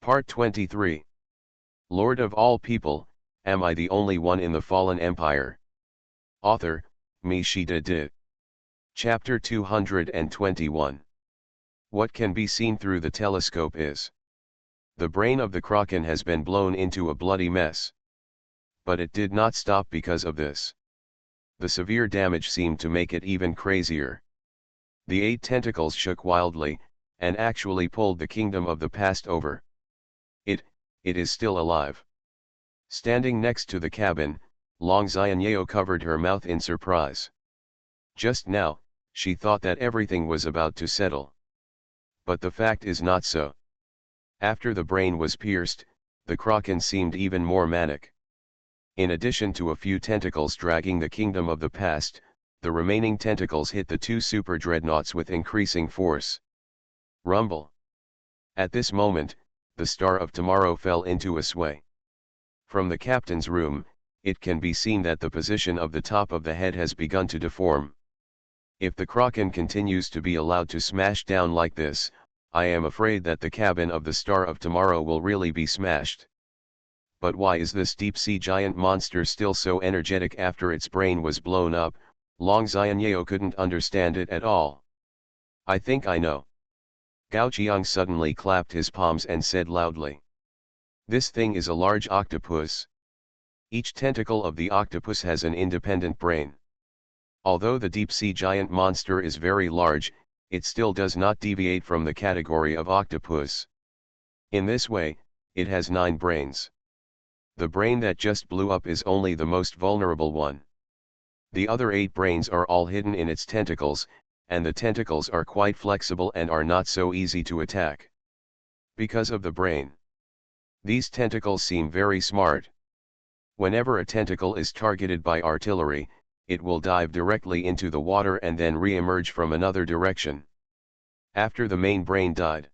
Part 23. Lord of all people, am I the only one in the fallen empire? Author, Me. Chapter 221. What can be seen through the telescope is. The brain of the Kraken has been blown into a bloody mess. But it did not stop because of this. The severe damage seemed to make it even crazier. The 8 tentacles shook wildly, and actually pulled the kingdom of the past over. It is still alive. Standing next to the cabin, Long Xianyeo covered her mouth in surprise. Just now, she thought that everything was about to settle. But the fact is not so. After the brain was pierced, the Kraken seemed even more manic. In addition to a few tentacles dragging the kingdom of the past, the remaining tentacles hit the 2 super dreadnoughts with increasing force. Rumble. At this moment, the Star of Tomorrow fell into a sway. From the captain's room, it can be seen that the position of the top of the head has begun to deform. If the Kraken continues to be allowed to smash down like this, I am afraid that the cabin of the Star of Tomorrow will really be smashed. But why is this deep-sea giant monster still so energetic after its brain was blown up? Long Xianyeo couldn't understand it at all. I think I know. Gao Qiang suddenly clapped his palms and said loudly. This thing is a large octopus. Each tentacle of the octopus has an independent brain. Although the deep-sea giant monster is very large, it still does not deviate from the category of octopus. In this way, it has 9 brains. The brain that just blew up is only the most vulnerable one. The other 8 brains are all hidden in its tentacles, and the tentacles are quite flexible and are not so easy to attack. Because of the brain. These tentacles seem very smart. Whenever a tentacle is targeted by artillery, it will dive directly into the water and then re-emerge from another direction. After the main brain died.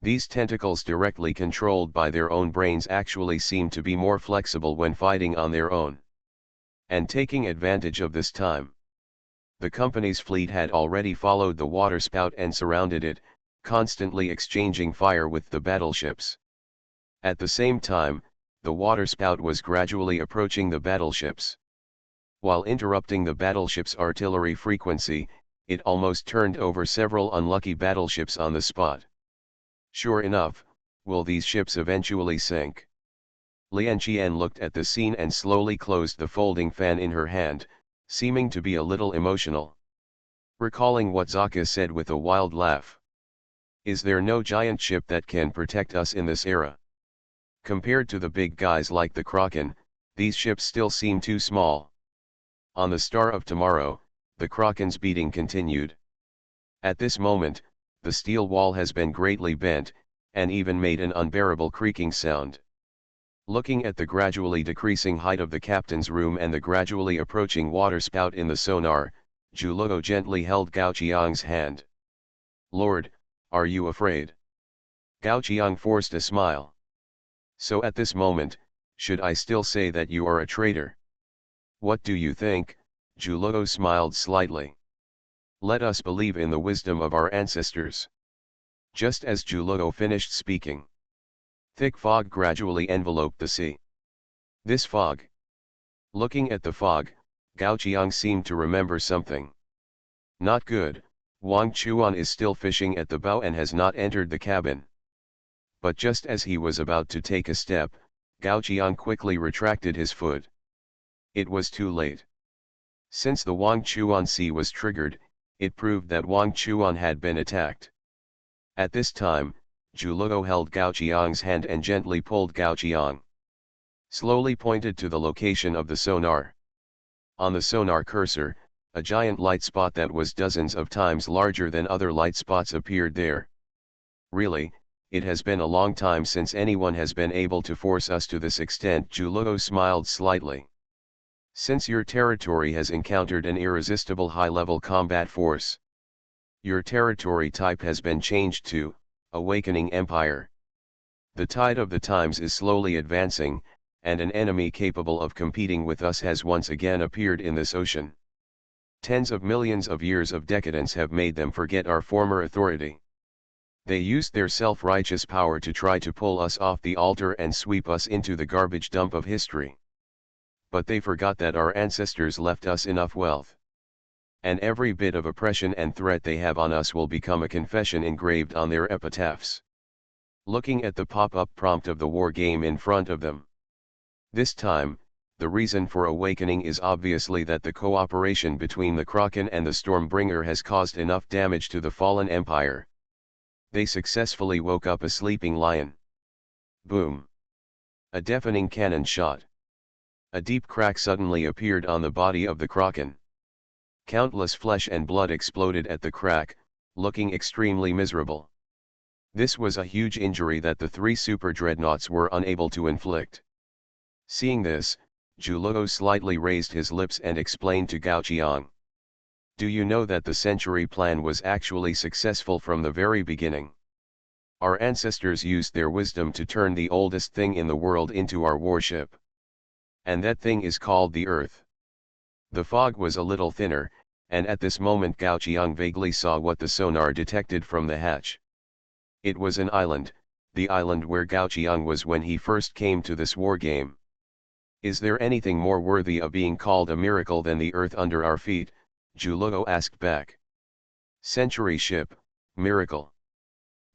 These tentacles directly controlled by their own brains actually seem to be more flexible when fighting on their own. And taking advantage of this time. The company's fleet had already followed the waterspout and surrounded it, constantly exchanging fire with the battleships. At the same time, the waterspout was gradually approaching the battleships. While interrupting the battleship's artillery frequency, it almost turned over several unlucky battleships on the spot. Sure enough, will these ships eventually sink? Lian Qian looked at the scene and slowly closed the folding fan in her hand, seeming to be a little emotional. Recalling what Zaka said with a wild laugh. Is there no giant ship that can protect us in this era? Compared to the big guys like the Kraken, these ships still seem too small. On the Star of Tomorrow, the Kraken's beating continued. At this moment, the steel wall has been greatly bent, and even made an unbearable creaking sound. Looking at the gradually decreasing height of the captain's room and the gradually approaching waterspout in the sonar, Zhulo gently held Gao Qiang's hand. Lord, are you afraid? Gao Qiang forced a smile. So at this moment, should I still say that you are a traitor? What do you think? Zhulo smiled slightly. Let us believe in the wisdom of our ancestors. Just as Zhulo finished speaking. Thick fog gradually enveloped the sea. This fog. Looking at the fog, Gao Qiang seemed to remember something. Not good, Wang Chuan is still fishing at the bow and has not entered the cabin. But just as he was about to take a step, Gao Qiang quickly retracted his foot. It was too late. Since the Wang Chuan Sea was triggered, it proved that Wang Chuan had been attacked. At this time, Zhulo held Gao Qiang's hand and gently pulled Gao Qiang. Slowly pointed to the location of the sonar. On the sonar cursor, a giant light spot that was dozens of times larger than other light spots appeared there. Really, it has been a long time since anyone has been able to force us to this extent. Zhulo smiled slightly. Since your territory has encountered an irresistible high-level combat force. Your territory type has been changed to Awakening Empire. The tide of the times is slowly advancing, and an enemy capable of competing with us has once again appeared in this ocean. Tens of millions of years of decadence have made them forget our former authority. They used their self-righteous power to try to pull us off the altar and sweep us into the garbage dump of history. But they forgot that our ancestors left us enough wealth. And every bit of oppression and threat they have on us will become a confession engraved on their epitaphs. Looking at the pop-up prompt of the war game in front of them. This time, the reason for awakening is obviously that the cooperation between the Kraken and the Stormbringer has caused enough damage to the fallen empire. They successfully woke up a sleeping lion. Boom! A deafening cannon shot. A deep crack suddenly appeared on the body of the Kraken. Countless flesh and blood exploded at the crack, looking extremely miserable. This was a huge injury that the three super dreadnoughts were unable to inflict. Seeing this, Zhulo slightly raised his lips and explained to Gao Qiang. Do you know that the century plan was actually successful from the very beginning? Our ancestors used their wisdom to turn the oldest thing in the world into our warship. And that thing is called the Earth. The fog was a little thinner, and at this moment Gao Qiang vaguely saw what the sonar detected from the hatch. It was an island, the island where Gao Qiang was when he first came to this war game. Is there anything more worthy of being called a miracle than the earth under our feet? Zhulo asked back. Century ship, miracle.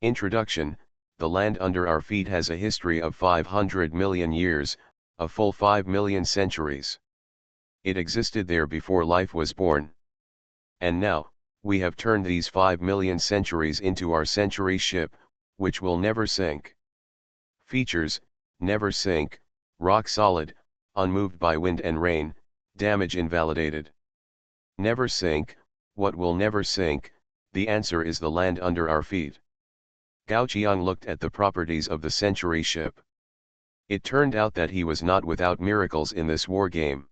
Introduction: the land under our feet has a history of 500 million years, a full 5 million centuries. It existed there before life was born. And now, we have turned these 5 million centuries into our century ship, which will never sink. Features: never sink, rock solid, unmoved by wind and rain, damage invalidated. Never sink, what will never sink? The answer is the land under our feet. Gao Qiang looked at the properties of the century ship. It turned out that he was not without miracles in this war game.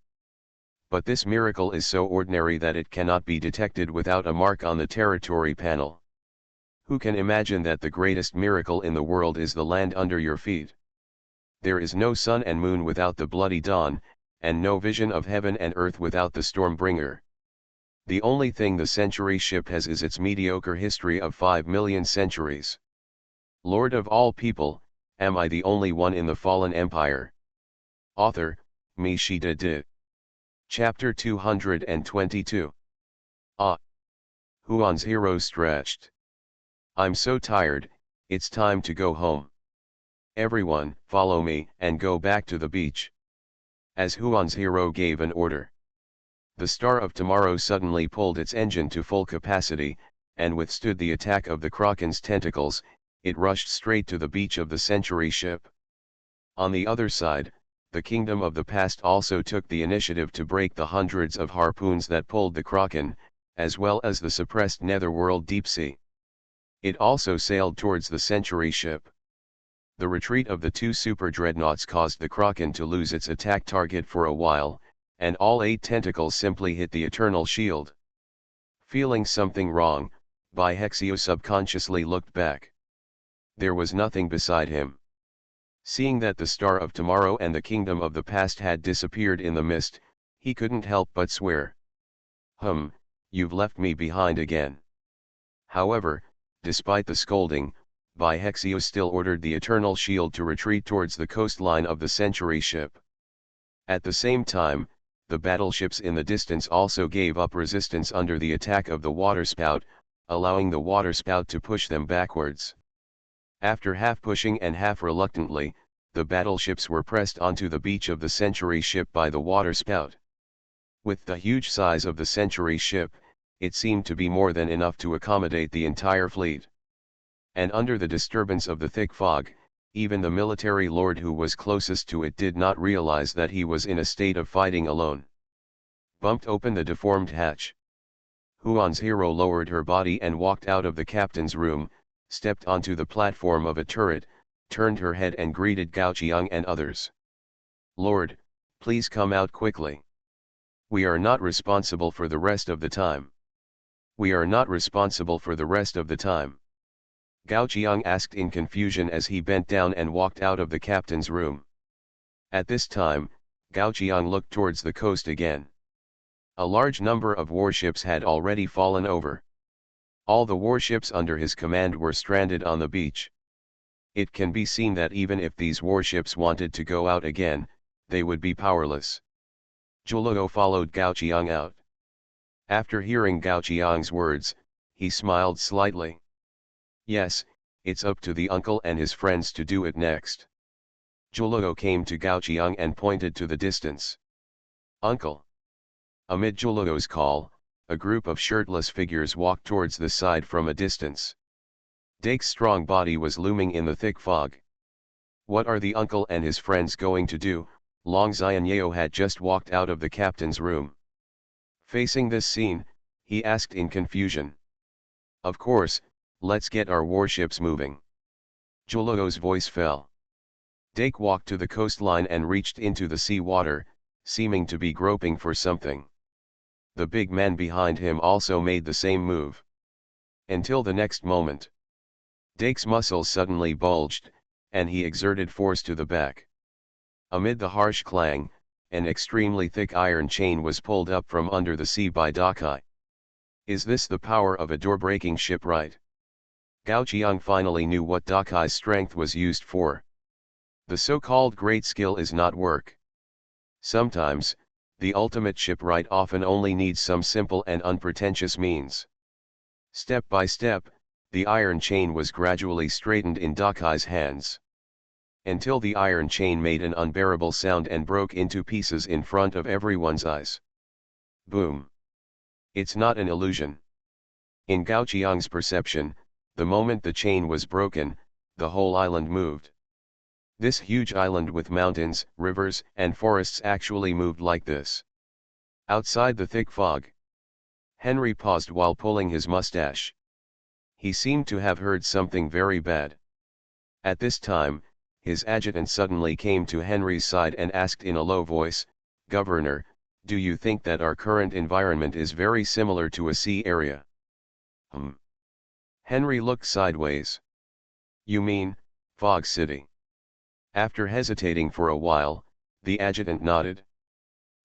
But this miracle is so ordinary that it cannot be detected without a mark on the territory panel. Who can imagine that the greatest miracle in the world is the land under your feet? There is no sun and moon without the bloody dawn, and no vision of heaven and earth without the Stormbringer. The only thing the century ship has is its mediocre history of 5 million centuries. Lord of all people, am I the only one in the fallen empire? Author, MaleProtagonist. Chapter 222. Huan's hero stretched. I'm so tired, it's time to go home. Everyone, follow me, and go back to the beach. As Huan's hero gave an order, the Star of Tomorrow suddenly pulled its engine to full capacity, and withstood the attack of the Kraken's tentacles. It rushed straight to the beach of the century ship. On the other side, the Kingdom of the Past also took the initiative to break the hundreds of harpoons that pulled the Kraken, as well as the suppressed netherworld deep sea. It also sailed towards the century ship. The retreat of the two super dreadnoughts caused the Kraken to lose its attack target for a while, and all 8 tentacles simply hit the eternal shield. Feeling something wrong, Baihexio subconsciously looked back. There was nothing beside him. Seeing that the Star of Tomorrow and the Kingdom of the Past had disappeared in the mist, he couldn't help but swear. You've left me behind again. However, despite the scolding, Baihexio still ordered the Eternal Shield to retreat towards the coastline of the century ship. At the same time, the battleships in the distance also gave up resistance under the attack of the waterspout, allowing the waterspout to push them backwards. After half pushing and half reluctantly, the battleships were pressed onto the beach of the century ship by the waterspout. With the huge size of the century ship, it seemed to be more than enough to accommodate the entire fleet. And under the disturbance of the thick fog, even the military lord who was closest to it did not realize that he was in a state of fighting alone. Bumped open the deformed hatch. Huan's hero lowered her body and walked out of the captain's room, stepped onto the platform of a turret, turned her head and greeted Gao Qiang and others. Lord, please come out quickly. We are not responsible for the rest of the time. We are not responsible for the rest of the time. Gao Qiang asked in confusion as he bent down and walked out of the captain's room. At this time, Gao Qiang looked towards the coast again. A large number of warships had already fallen over. All the warships under his command were stranded on the beach. It can be seen that even if these warships wanted to go out again, they would be powerless. Zhuo followed Gao Qiang out. After hearing Gao Qiang's words, he smiled slightly. Yes, it's up to the uncle and his friends to do it next. Zhuo came to Gao Qiang and pointed to the distance. Uncle! Amid Zhuo's call, a group of shirtless figures walked towards the side from a distance. Dake's strong body was looming in the thick fog. What are the uncle and his friends going to do? Long Xianyao had just walked out of the captain's room. Facing this scene, he asked in confusion. Of course, let's get our warships moving. Zhuo's voice fell. Dake walked to the coastline and reached into the sea water, seeming to be groping for something. The big man behind him also made the same move. Until the next moment. Dake's muscles suddenly bulged, and he exerted force to the back. Amid the harsh clang, an extremely thick iron chain was pulled up from under the sea by Dakai. Is this the power of a door-breaking shipwright? Gao Qiang finally knew what Dakai's strength was used for. The so-called great skill is not work. Sometimes, the ultimate shipwright often only needs some simple and unpretentious means. Step by step, the iron chain was gradually straightened in Dakai's hands. Until the iron chain made an unbearable sound and broke into pieces in front of everyone's eyes. Boom! It's not an illusion. In Gao Qiang's perception, the moment the chain was broken, the whole island moved. This huge island with mountains, rivers, and forests actually moved like this. Outside the thick fog. Henry paused while pulling his mustache. He seemed to have heard something very bad. At this time, his adjutant suddenly came to Henry's side and asked in a low voice, "Governor, do you think that our current environment is very similar to a sea area?" Henry looked sideways. "You mean, Fog City?" After hesitating for a while, the adjutant nodded.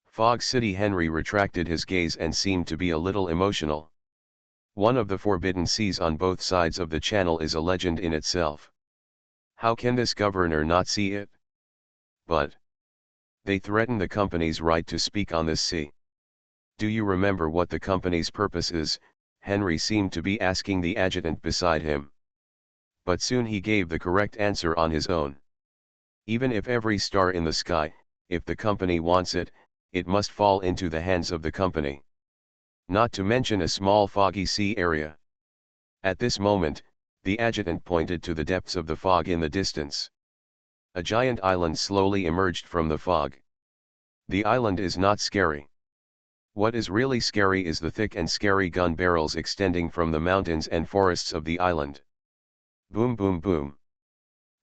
Fog City. Henry retracted his gaze and seemed to be a little emotional. One of the forbidden seas on both sides of the channel is a legend in itself. How can this governor not see it? But they threaten the company's right to speak on this sea. Do you remember what the company's purpose is? Henry seemed to be asking the adjutant beside him. But soon he gave the correct answer on his own. Even if every star in the sky, if the company wants it, it must fall into the hands of the company. Not to mention a small foggy sea area. At this moment, the adjutant pointed to the depths of the fog in the distance. A giant island slowly emerged from the fog. The island is not scary. What is really scary is the thick and scary gun barrels extending from the mountains and forests of the island. Boom boom boom.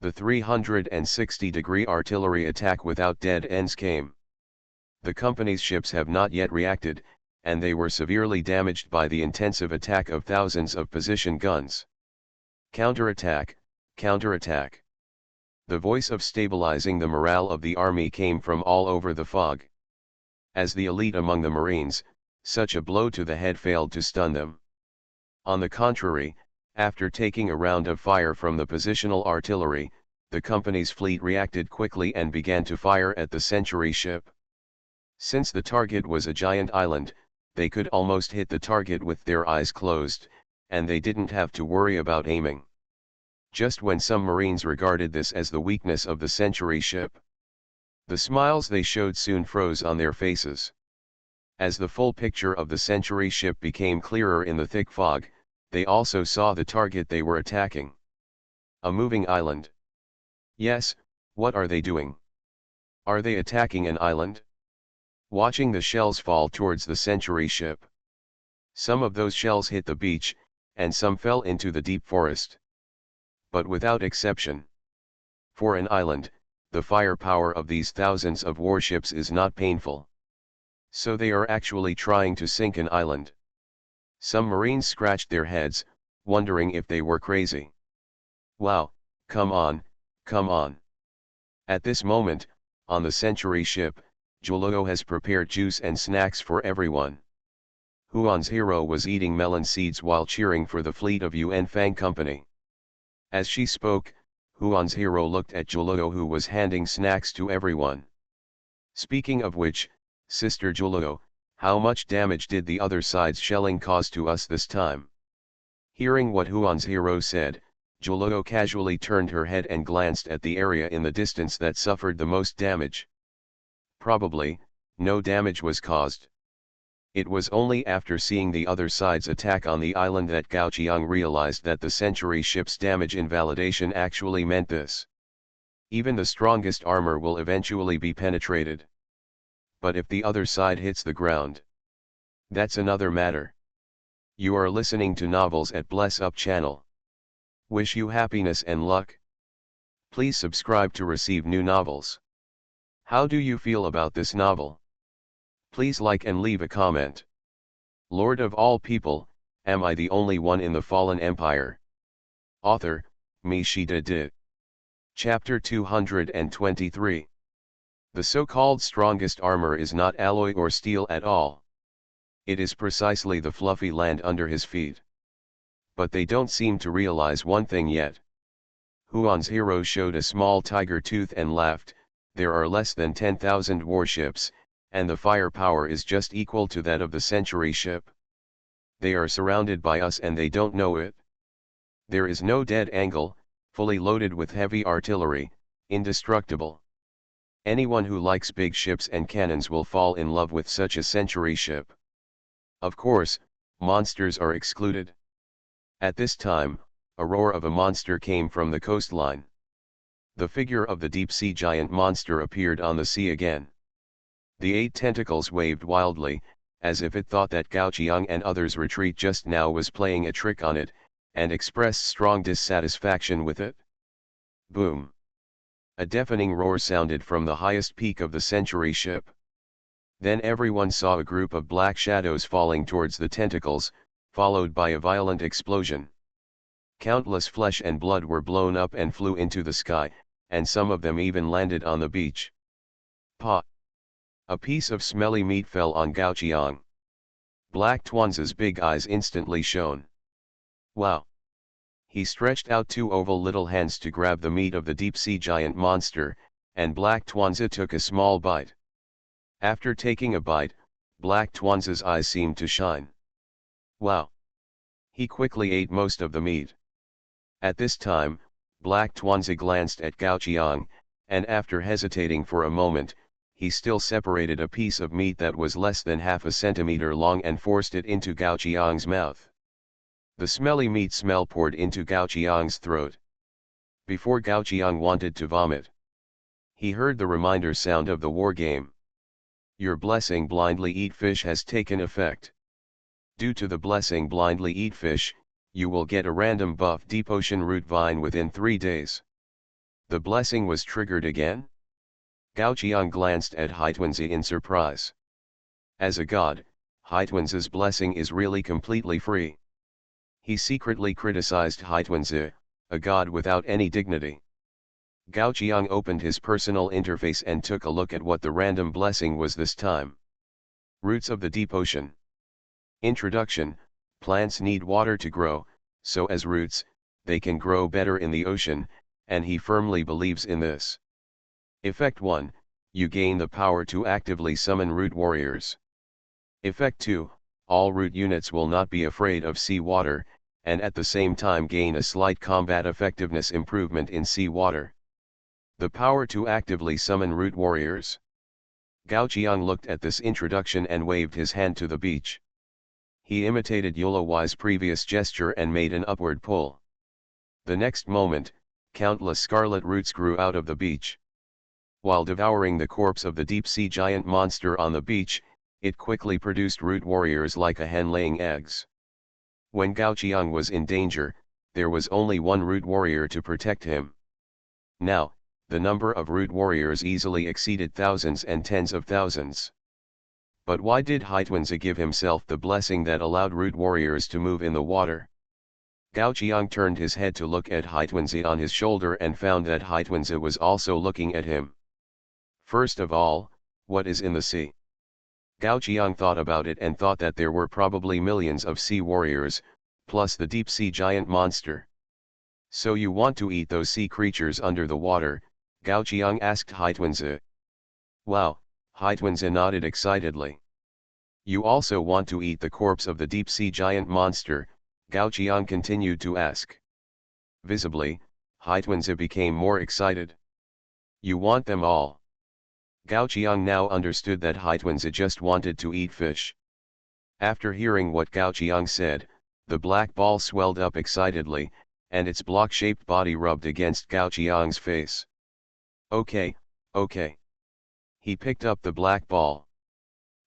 The 360-degree artillery attack without dead ends came. The company's ships have not yet reacted, and they were severely damaged by the intensive attack of thousands of position guns. Counterattack, counterattack. The voice of stabilizing the morale of the army came from all over the fog. As the elite among the Marines, such a blow to the head failed to stun them. On the contrary, after taking a round of fire from the positional artillery, the company's fleet reacted quickly and began to fire at the Century ship. Since the target was a giant island, they could almost hit the target with their eyes closed, and they didn't have to worry about aiming. Just when some Marines regarded this as the weakness of the Century ship, the smiles they showed soon froze on their faces. As the full picture of the Century ship became clearer in the thick fog, they also saw the target they were attacking. A moving island. Yes, what are they doing? Are they attacking an island? Watching the shells fall towards the Century ship. Some of those shells hit the beach, and some fell into the deep forest. But without exception. For an island, the firepower of these thousands of warships is not painful. So they are actually trying to sink an island. Some Marines scratched their heads, wondering if they were crazy. Wow, come on, come on. At this moment, on the Century ship, Zhuo has prepared juice and snacks for everyone. Huan's hero was eating melon seeds while cheering for the fleet of Yuan Fang Company. As she spoke, Huan's hero looked at Juluo, who was handing snacks to everyone. Speaking of which, Sister Juluo, how much damage did the other side's shelling cause to us this time? Hearing what Huan's hero said, Juluo casually turned her head and glanced at the area in the distance that suffered the most damage. Probably, no damage was caused. It was only after seeing the other side's attack on the island that Gao Qiang realized that the Century ship's damage invalidation actually meant this. Even the strongest armor will eventually be penetrated. But if the other side hits the ground, that's another matter. You are listening to Novels at Bless Up channel. Wish you happiness and luck. Please subscribe to receive new novels. How do you feel about this novel? Please like and leave a comment. Lord of all people, am I the only one in the fallen empire? Author, MaleProtagonist. Chapter 223. The so-called strongest armor is not alloy or steel at all. It is precisely the fluffy land under his feet. But they don't seem to realize one thing yet. Huan's hero showed a small tiger tooth and laughed. There are less than 10,000 warships, and the firepower is just equal to that of the Century ship. They are surrounded by us and they don't know it. There is no dead angle, fully loaded with heavy artillery, indestructible. Anyone who likes big ships and cannons will fall in love with such a Century ship. Of course, monsters are excluded. At this time, a roar of a monster came from the coastline. The figure of the deep-sea giant monster appeared on the sea again. The 8 tentacles waved wildly, as if it thought that Gao Qiang and others' retreat just now was playing a trick on it, and expressed strong dissatisfaction with it. Boom! A deafening roar sounded from the highest peak of the Century ship. Then everyone saw a group of black shadows falling towards the tentacles, followed by a violent explosion. Countless flesh and blood were blown up and flew into the sky, and some of them even landed on the beach. Pa! A piece of smelly meat fell on Gao Qiang. Black Tuanzi's big eyes instantly shone. Wow! He stretched out 2 oval little hands to grab the meat of the deep-sea giant monster, and Black Tuanzi took a small bite. After taking a bite, Black Tuanzi's eyes seemed to shine. Wow! He quickly ate most of the meat. At this time, Black Tuanzi glanced at Gao Qiang, and after hesitating for a moment, he still separated a piece of meat that was less than half a centimeter long and forced it into Gao Qiang's mouth. The smelly meat smell poured into Gao Qiang's throat. Before Gao Qiang wanted to vomit, he heard the reminder sound of the war game. Your blessing blindly eat fish has taken effect. Due to the blessing blindly eat fish, you will get a random buff deep ocean root vine within 3 days. The blessing was triggered again? Gao Qiang glanced at Haituanzi in surprise. As a god, Haituanzi's blessing is really completely free. He secretly criticized Haituanzi, a god without any dignity. Gao Qiang opened his personal interface and took a look at what the random blessing was this time. Roots of the deep ocean. Introduction: plants need water to grow, so as roots, they can grow better in the ocean, and he firmly believes in this. Effect 1, you gain the power to actively summon root warriors. Effect 2, all root units will not be afraid of sea water, and at the same time gain a slight combat effectiveness improvement in sea water. The power to actively summon root warriors. Gao Qiang looked at this introduction and waved his hand to the beach. He imitated Yulowai's previous gesture and made an upward pull. The next moment, countless scarlet roots grew out of the beach. While devouring the corpse of the deep-sea giant monster on the beach, it quickly produced root warriors like a hen laying eggs. When Gao Qiang was in danger, there was only one root warrior to protect him. Now, the number of root warriors easily exceeded thousands and tens of thousands. But why did Haituanzi give himself the blessing that allowed root warriors to move in the water? Gao Qiang turned his head to look at Haituanzi on his shoulder and found that Haituanzi was also looking at him. First of all, what is in the sea? Gao Qiang thought about it and thought that there were probably millions of sea warriors, plus the deep sea giant monster. So you want to eat those sea creatures under the water? Gao Qiang asked Haitwenzi. Wow, Haitwenzi nodded excitedly. You also want to eat the corpse of the deep sea giant monster? Gao Qiang continued to ask. Visibly, Haitwenzi became more excited. You want them all? Gao Qiang now understood that Haitwenzi just wanted to eat fish. After hearing what Gao Qiang said, the black ball swelled up excitedly, and its block-shaped body rubbed against Gao Qiang's face. Okay, okay. He picked up the black ball.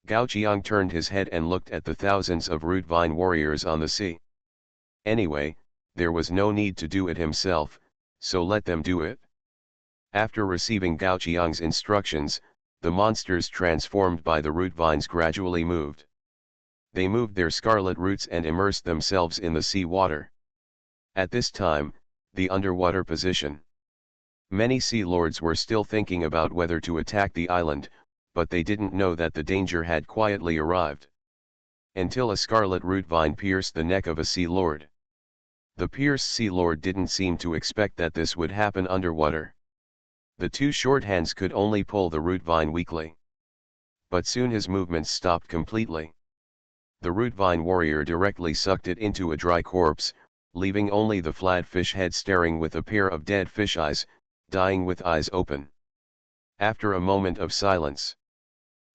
Gao Qiang turned his head and looked at the thousands of root vine warriors on the sea. Anyway, there was no need to do it himself, so let them do it. After receiving Gao Qiang's instructions, the monsters transformed by the root vines gradually moved. They moved their scarlet roots and immersed themselves in the sea water. At this time, the underwater position. Many sea lords were still thinking about whether to attack the island, but they didn't know that the danger had quietly arrived. Until a scarlet root vine pierced the neck of a sea lord. The pierced sea lord didn't seem to expect that this would happen underwater. The two short hands could only pull the root vine weakly. But soon his movements stopped completely. The root vine warrior directly sucked it into a dry corpse, leaving only the flat fish head staring with a pair of dead fish eyes, dying with eyes open. After a moment of silence,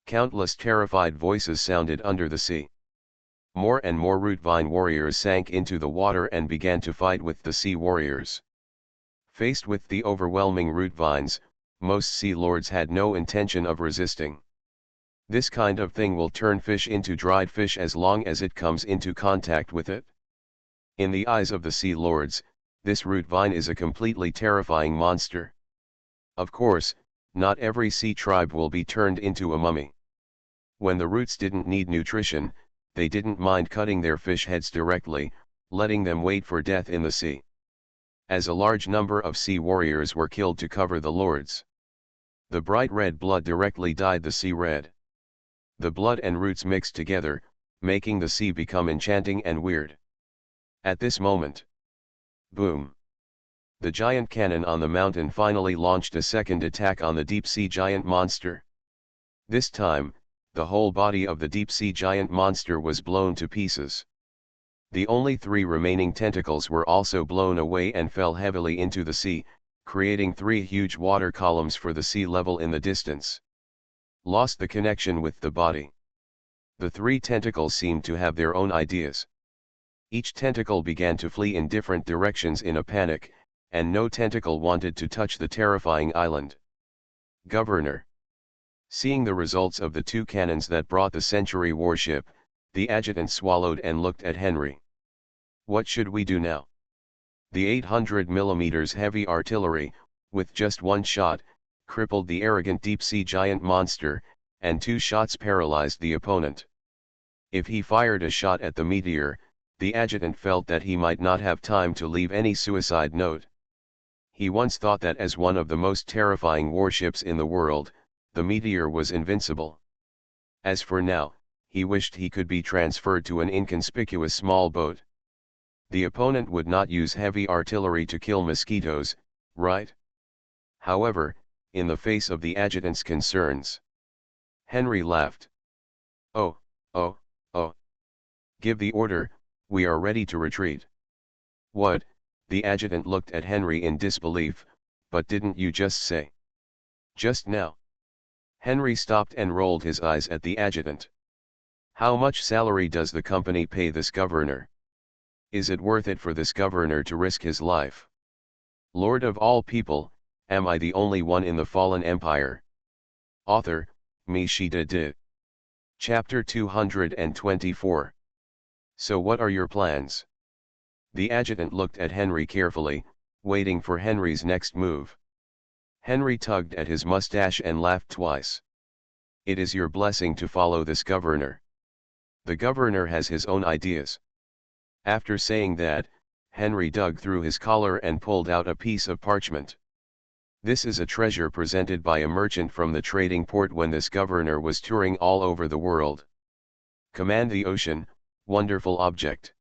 countless terrified voices sounded under the sea. More and more root vine warriors sank into the water and began to fight with the sea warriors. Faced with the overwhelming root vines, most sea lords had no intention of resisting. This kind of thing will turn fish into dried fish as long as it comes into contact with it. In the eyes of the sea lords, this root vine is a completely terrifying monster. Of course, not every sea tribe will be turned into a mummy. When the roots didn't need nutrition, they didn't mind cutting their fish heads directly, letting them wait for death in the sea. As a large number of sea warriors were killed to cover the lords. The bright red blood directly dyed the sea red. The blood and roots mixed together, making the sea become enchanting and weird. At this moment, boom! The giant cannon on the mountain finally launched a second attack on the deep sea giant monster. This time, the whole body of the deep sea giant monster was blown to pieces. The only three remaining tentacles were also blown away and fell heavily into the sea, creating three huge water columns for the sea level in the distance. Lost the connection with the body. The three tentacles seemed to have their own ideas. Each tentacle began to flee in different directions in a panic, and no tentacle wanted to touch the terrifying island. Governor. Seeing the results of the two cannons that brought the Century warship, the adjutant swallowed and looked at Henry. What should we do now? The 800 mm heavy artillery, with just one shot, crippled the arrogant deep-sea giant monster, and two shots paralyzed the opponent. If he fired a shot at the meteor, the adjutant felt that he might not have time to leave any suicide note. He once thought that as one of the most terrifying warships in the world, the meteor was invincible. As for now, he wished he could be transferred to an inconspicuous small boat. The opponent would not use heavy artillery to kill mosquitoes, right? However, in the face of the adjutant's concerns, Henry laughed. Oh, oh, oh. Give the order, we are ready to retreat. What? The adjutant looked at Henry in disbelief, but didn't you just say? Just now. Henry stopped and rolled his eyes at the adjutant. How much salary does the company pay this governor? Is it worth it for this governor to risk his life? Lord of all people, am I the only one in the fallen empire? Author, MaleProtagonist. Chapter 224. So what are your plans? The adjutant looked at Henry carefully, waiting for Henry's next move. Henry tugged at his mustache and laughed twice. It is your blessing to follow this governor. The governor has his own ideas. After saying that, Henry dug through his collar and pulled out a piece of parchment. This is a treasure presented by a merchant from the trading port when this governor was touring all over the world. Command the ocean, wonderful object.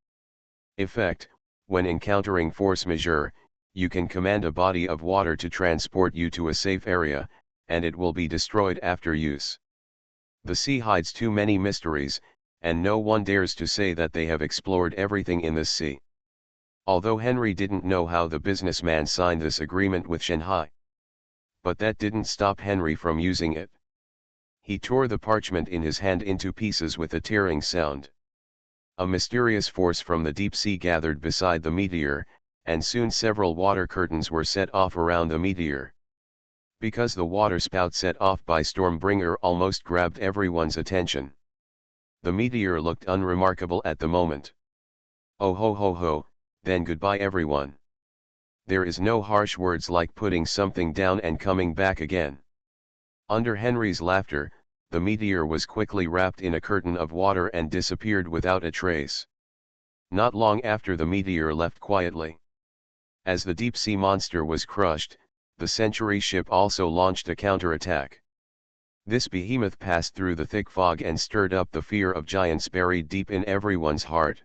Effect: when encountering force majeure, you can command a body of water to transport you to a safe area, and it will be destroyed after use. The sea hides too many mysteries, and no one dares to say that they have explored everything in this sea. Although Henry didn't know how the businessman signed this agreement with Shanghai. But that didn't stop Henry from using it. He tore the parchment in his hand into pieces with a tearing sound. A mysterious force from the deep sea gathered beside the meteor, and soon several water curtains were set off around the meteor. Because the water spout set off by Stormbringer almost grabbed everyone's attention. The meteor looked unremarkable at the moment. Oh ho ho ho, then goodbye everyone. There is no harsh words like putting something down and coming back again. Under Henry's laughter, the meteor was quickly wrapped in a curtain of water and disappeared without a trace. Not long after, the meteor left quietly. As the deep-sea monster was crushed, the Century ship also launched a counterattack. This behemoth passed through the thick fog and stirred up the fear of giants buried deep in everyone's heart.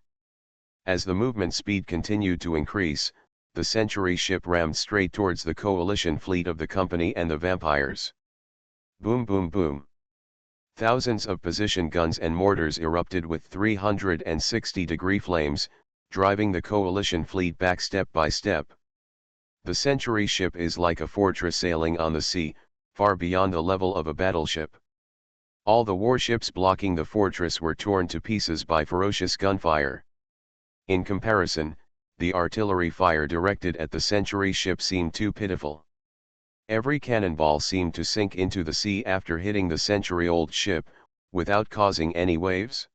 As the movement speed continued to increase, the Century ship rammed straight towards the coalition fleet of the Company and the vampires. Boom boom boom. Thousands of position guns and mortars erupted with 360-degree flames, driving the coalition fleet back step by step. The Century ship is like a fortress sailing on the sea, far beyond the level of a battleship. All the warships blocking the fortress were torn to pieces by ferocious gunfire. In comparison, the artillery fire directed at the Century ship seemed too pitiful. Every cannonball seemed to sink into the sea after hitting the century-old ship, without causing any waves.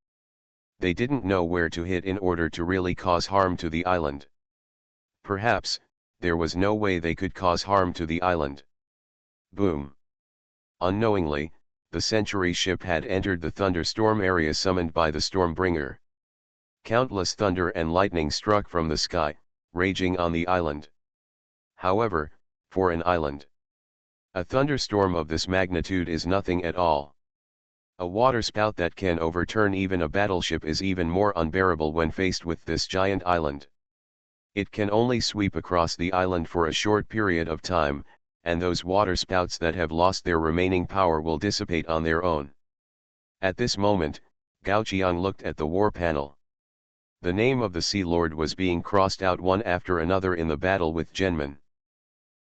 They didn't know where to hit in order to really cause harm to the island. Perhaps, there was no way they could cause harm to the island. Boom. Unknowingly, the Century ship had entered the thunderstorm area summoned by the Stormbringer. Countless thunder and lightning struck from the sky, raging on the island. However, for an island, a thunderstorm of this magnitude is nothing at all. A waterspout that can overturn even a battleship is even more unbearable when faced with this giant island. It can only sweep across the island for a short period of time, and those waterspouts that have lost their remaining power will dissipate on their own. At this moment, Gao Qiang looked at the war panel. The name of the Sea Lord was being crossed out one after another in the battle with Genman.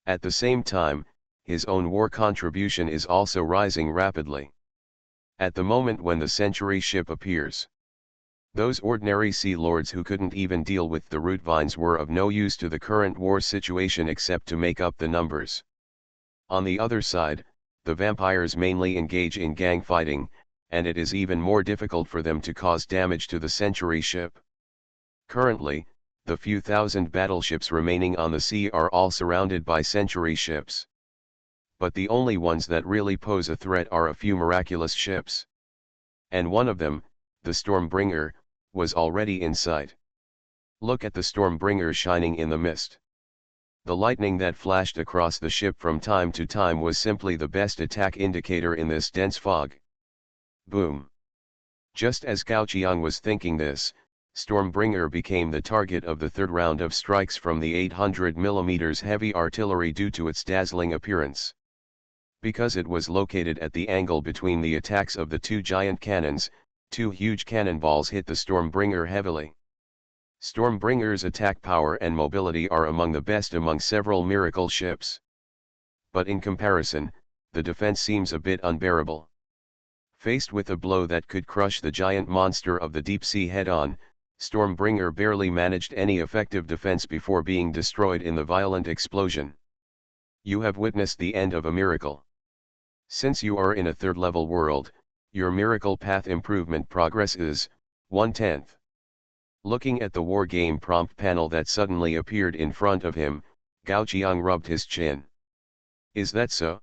At the same time, his own war contribution is also rising rapidly. At the moment when the Century ship appears, those ordinary Sea Lords who couldn't even deal with the root vines were of no use to the current war situation except to make up the numbers. On the other side, the vampires mainly engage in gang fighting, and it is even more difficult for them to cause damage to the Century ship. Currently, the few thousand battleships remaining on the sea are all surrounded by Century ships. But the only ones that really pose a threat are a few miraculous ships. And one of them, the Stormbringer, was already in sight. Look at the Stormbringer shining in the mist. The lightning that flashed across the ship from time to time was simply the best attack indicator in this dense fog. Boom. Just as Gao Qiang was thinking this, Stormbringer became the target of the third round of strikes from the 800mm heavy artillery due to its dazzling appearance. Because it was located at the angle between the attacks of the two giant cannons, two huge cannonballs hit the Stormbringer heavily. Stormbringer's attack power and mobility are among the best among several miracle ships. But in comparison, the defense seems a bit unbearable. Faced with a blow that could crush the giant monster of the deep sea head-on, Stormbringer barely managed any effective defense before being destroyed in the violent explosion. You have witnessed the end of a miracle. Since you are in a third-level world, your miracle path improvement progress is 1/10. Looking at the war game prompt panel that suddenly appeared in front of him, Gao Qiang rubbed his chin. Is that so?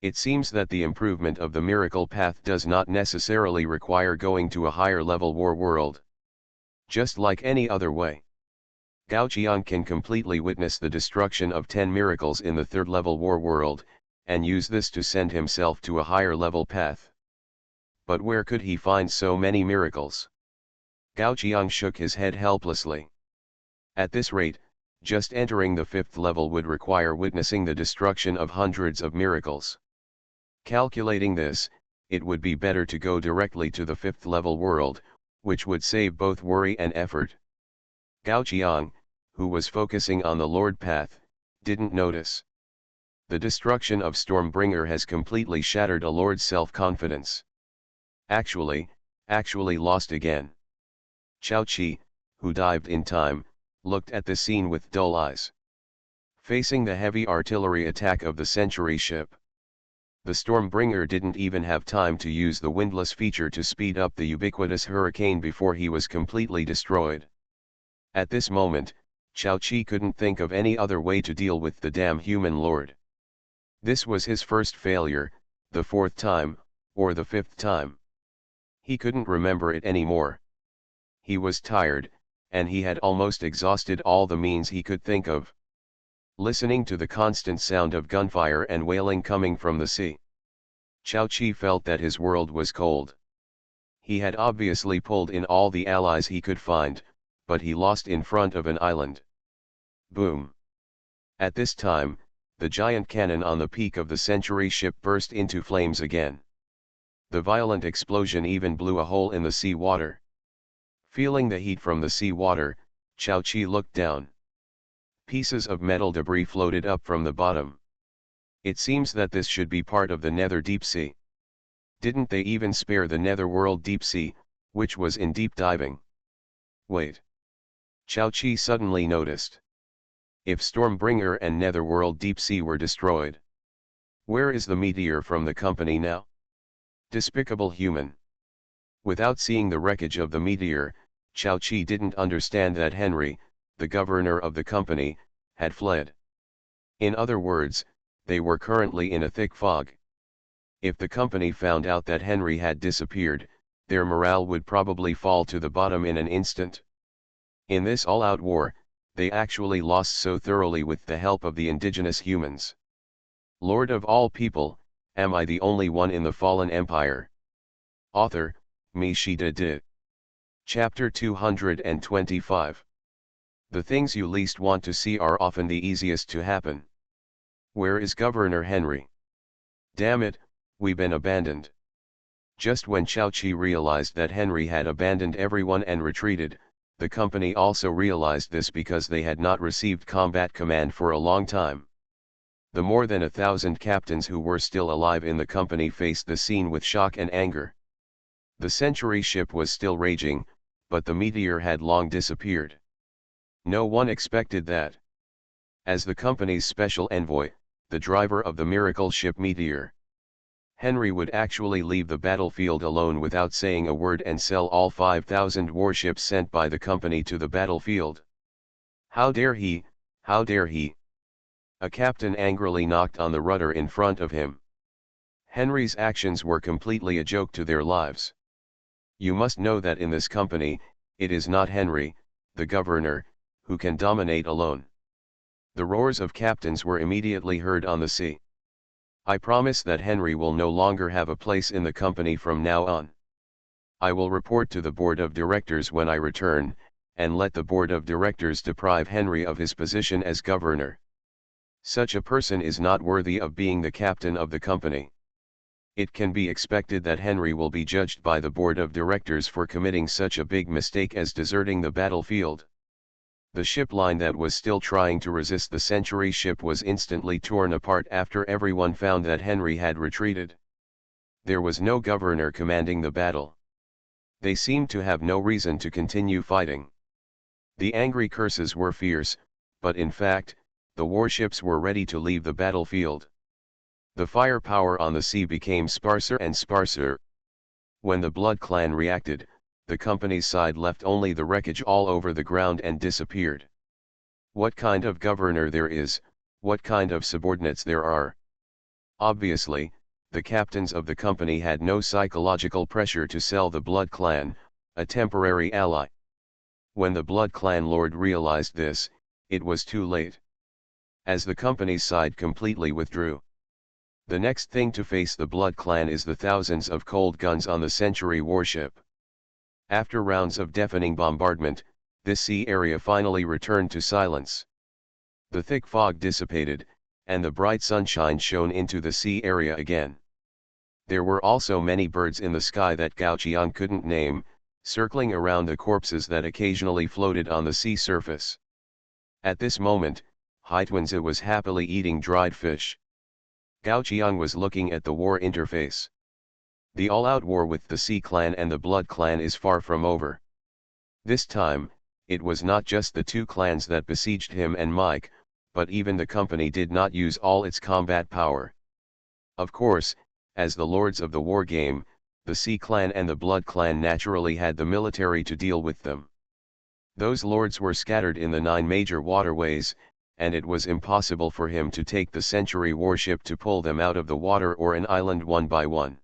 It seems that the improvement of the miracle path does not necessarily require going to a higher level war world. Just like any other way. Gao Qiang can completely witness the destruction of 10 miracles in the third-level war world, and use this to send himself to a higher-level path. But where could he find so many miracles? Gao Qiang shook his head helplessly. At this rate, just entering the 5th level would require witnessing the destruction of hundreds of miracles. Calculating this, it would be better to go directly to the 5th level world, which would save both worry and effort. Gao Qiang, who was focusing on the Lord path, didn't notice. The destruction of Stormbringer has completely shattered a Lord's self-confidence. Actually lost again. Chao Qi, who dived in time, looked at the scene with dull eyes. Facing the heavy artillery attack of the Century ship, the Stormbringer didn't even have time to use the windlass feature to speed up the ubiquitous hurricane before he was completely destroyed. At this moment, Chao Qi couldn't think of any other way to deal with the damn human lord. This was his first failure, the 4th time, or the 5th time. He couldn't remember it anymore. He was tired, and he had almost exhausted all the means he could think of. Listening to the constant sound of gunfire and wailing coming from the sea, Chao Qi felt that his world was cold. He had obviously pulled in all the allies he could find, but he lost in front of an island. Boom! At this time, the giant cannon on the peak of the Century ship burst into flames again. The violent explosion even blew a hole in the sea water. Feeling the heat from the sea water, Chao Qi looked down. Pieces of metal debris floated up from the bottom. It seems that this should be part of the Nether Deep Sea. Didn't they even spare the Netherworld Deep Sea, which was in deep diving? Wait. Chao Qi suddenly noticed. If Stormbringer and Netherworld Deep Sea were destroyed, where is the meteor from the company now? Despicable human. Without seeing the wreckage of the meteor, Chao Qi didn't understand that Henry, the governor of the company, had fled. In other words, they were currently in a thick fog. If the company found out that Henry had disappeared, their morale would probably fall to the bottom in an instant. In this all-out war, they actually lost so thoroughly with the help of the indigenous humans. Lord of all people, am I the only one in the fallen empire? Author, MaleProtagonist. Chapter 225. The things you least want to see are often the easiest to happen. Where is Governor Henry? Damn it, we've been abandoned. Just when Chao Qi realized that Henry had abandoned everyone and retreated, the company also realized this because they had not received combat command for a long time. The more than 1,000 captains who were still alive in the company faced the scene with shock and anger. The Century ship was still raging, but the meteor had long disappeared. No one expected that. As the company's special envoy, the driver of the miracle ship Meteor, Henry would actually leave the battlefield alone without saying a word and sell all 5,000 warships sent by the company to the battlefield. How dare he, how dare he? A captain angrily knocked on the rudder in front of him. Henry's actions were completely a joke to their lives. You must know that in this company, it is not Henry, the governor, who can dominate alone. The roars of captains were immediately heard on the sea. I promise that Henry will no longer have a place in the company from now on. I will report to the board of directors when I return, and let the board of directors deprive Henry of his position as governor. Such a person is not worthy of being the captain of the company. It can be expected that Henry will be judged by the board of directors for committing such a big mistake as deserting the battlefield. The ship line that was still trying to resist the Century ship was instantly torn apart after everyone found that Henry had retreated. There was no governor commanding the battle. They seemed to have no reason to continue fighting. The angry curses were fierce, but in fact, the warships were ready to leave the battlefield. The firepower on the sea became sparser and sparser. When the Blood Clan reacted, the company's side left only the wreckage all over the ground and disappeared. What kind of governor there is, what kind of subordinates there are. Obviously, the captains of the company had no psychological pressure to sell the Blood Clan, a temporary ally. When the Blood Clan Lord realized this, it was too late. As the company's side completely withdrew. The next thing to face the Blood Clan is the thousands of cold guns on the Century warship. After rounds of deafening bombardment, this sea area finally returned to silence. The thick fog dissipated, and the bright sunshine shone into the sea area again. There were also many birds in the sky that Gao Qiang couldn't name, circling around the corpses that occasionally floated on the sea surface. At this moment, Haitwenzi was happily eating dried fish. Gao Qiang was looking at the war interface. The all-out war with the Sea Clan and the Blood Clan is far from over. This time, it was not just the two clans that besieged him and Mike, but even the company did not use all its combat power. Of course, as the lords of the war game, the Sea Clan and the Blood Clan naturally had the military to deal with them. Those lords were scattered in the 9 major waterways, and it was impossible for him to take the Century warship to pull them out of the water or an island one by one.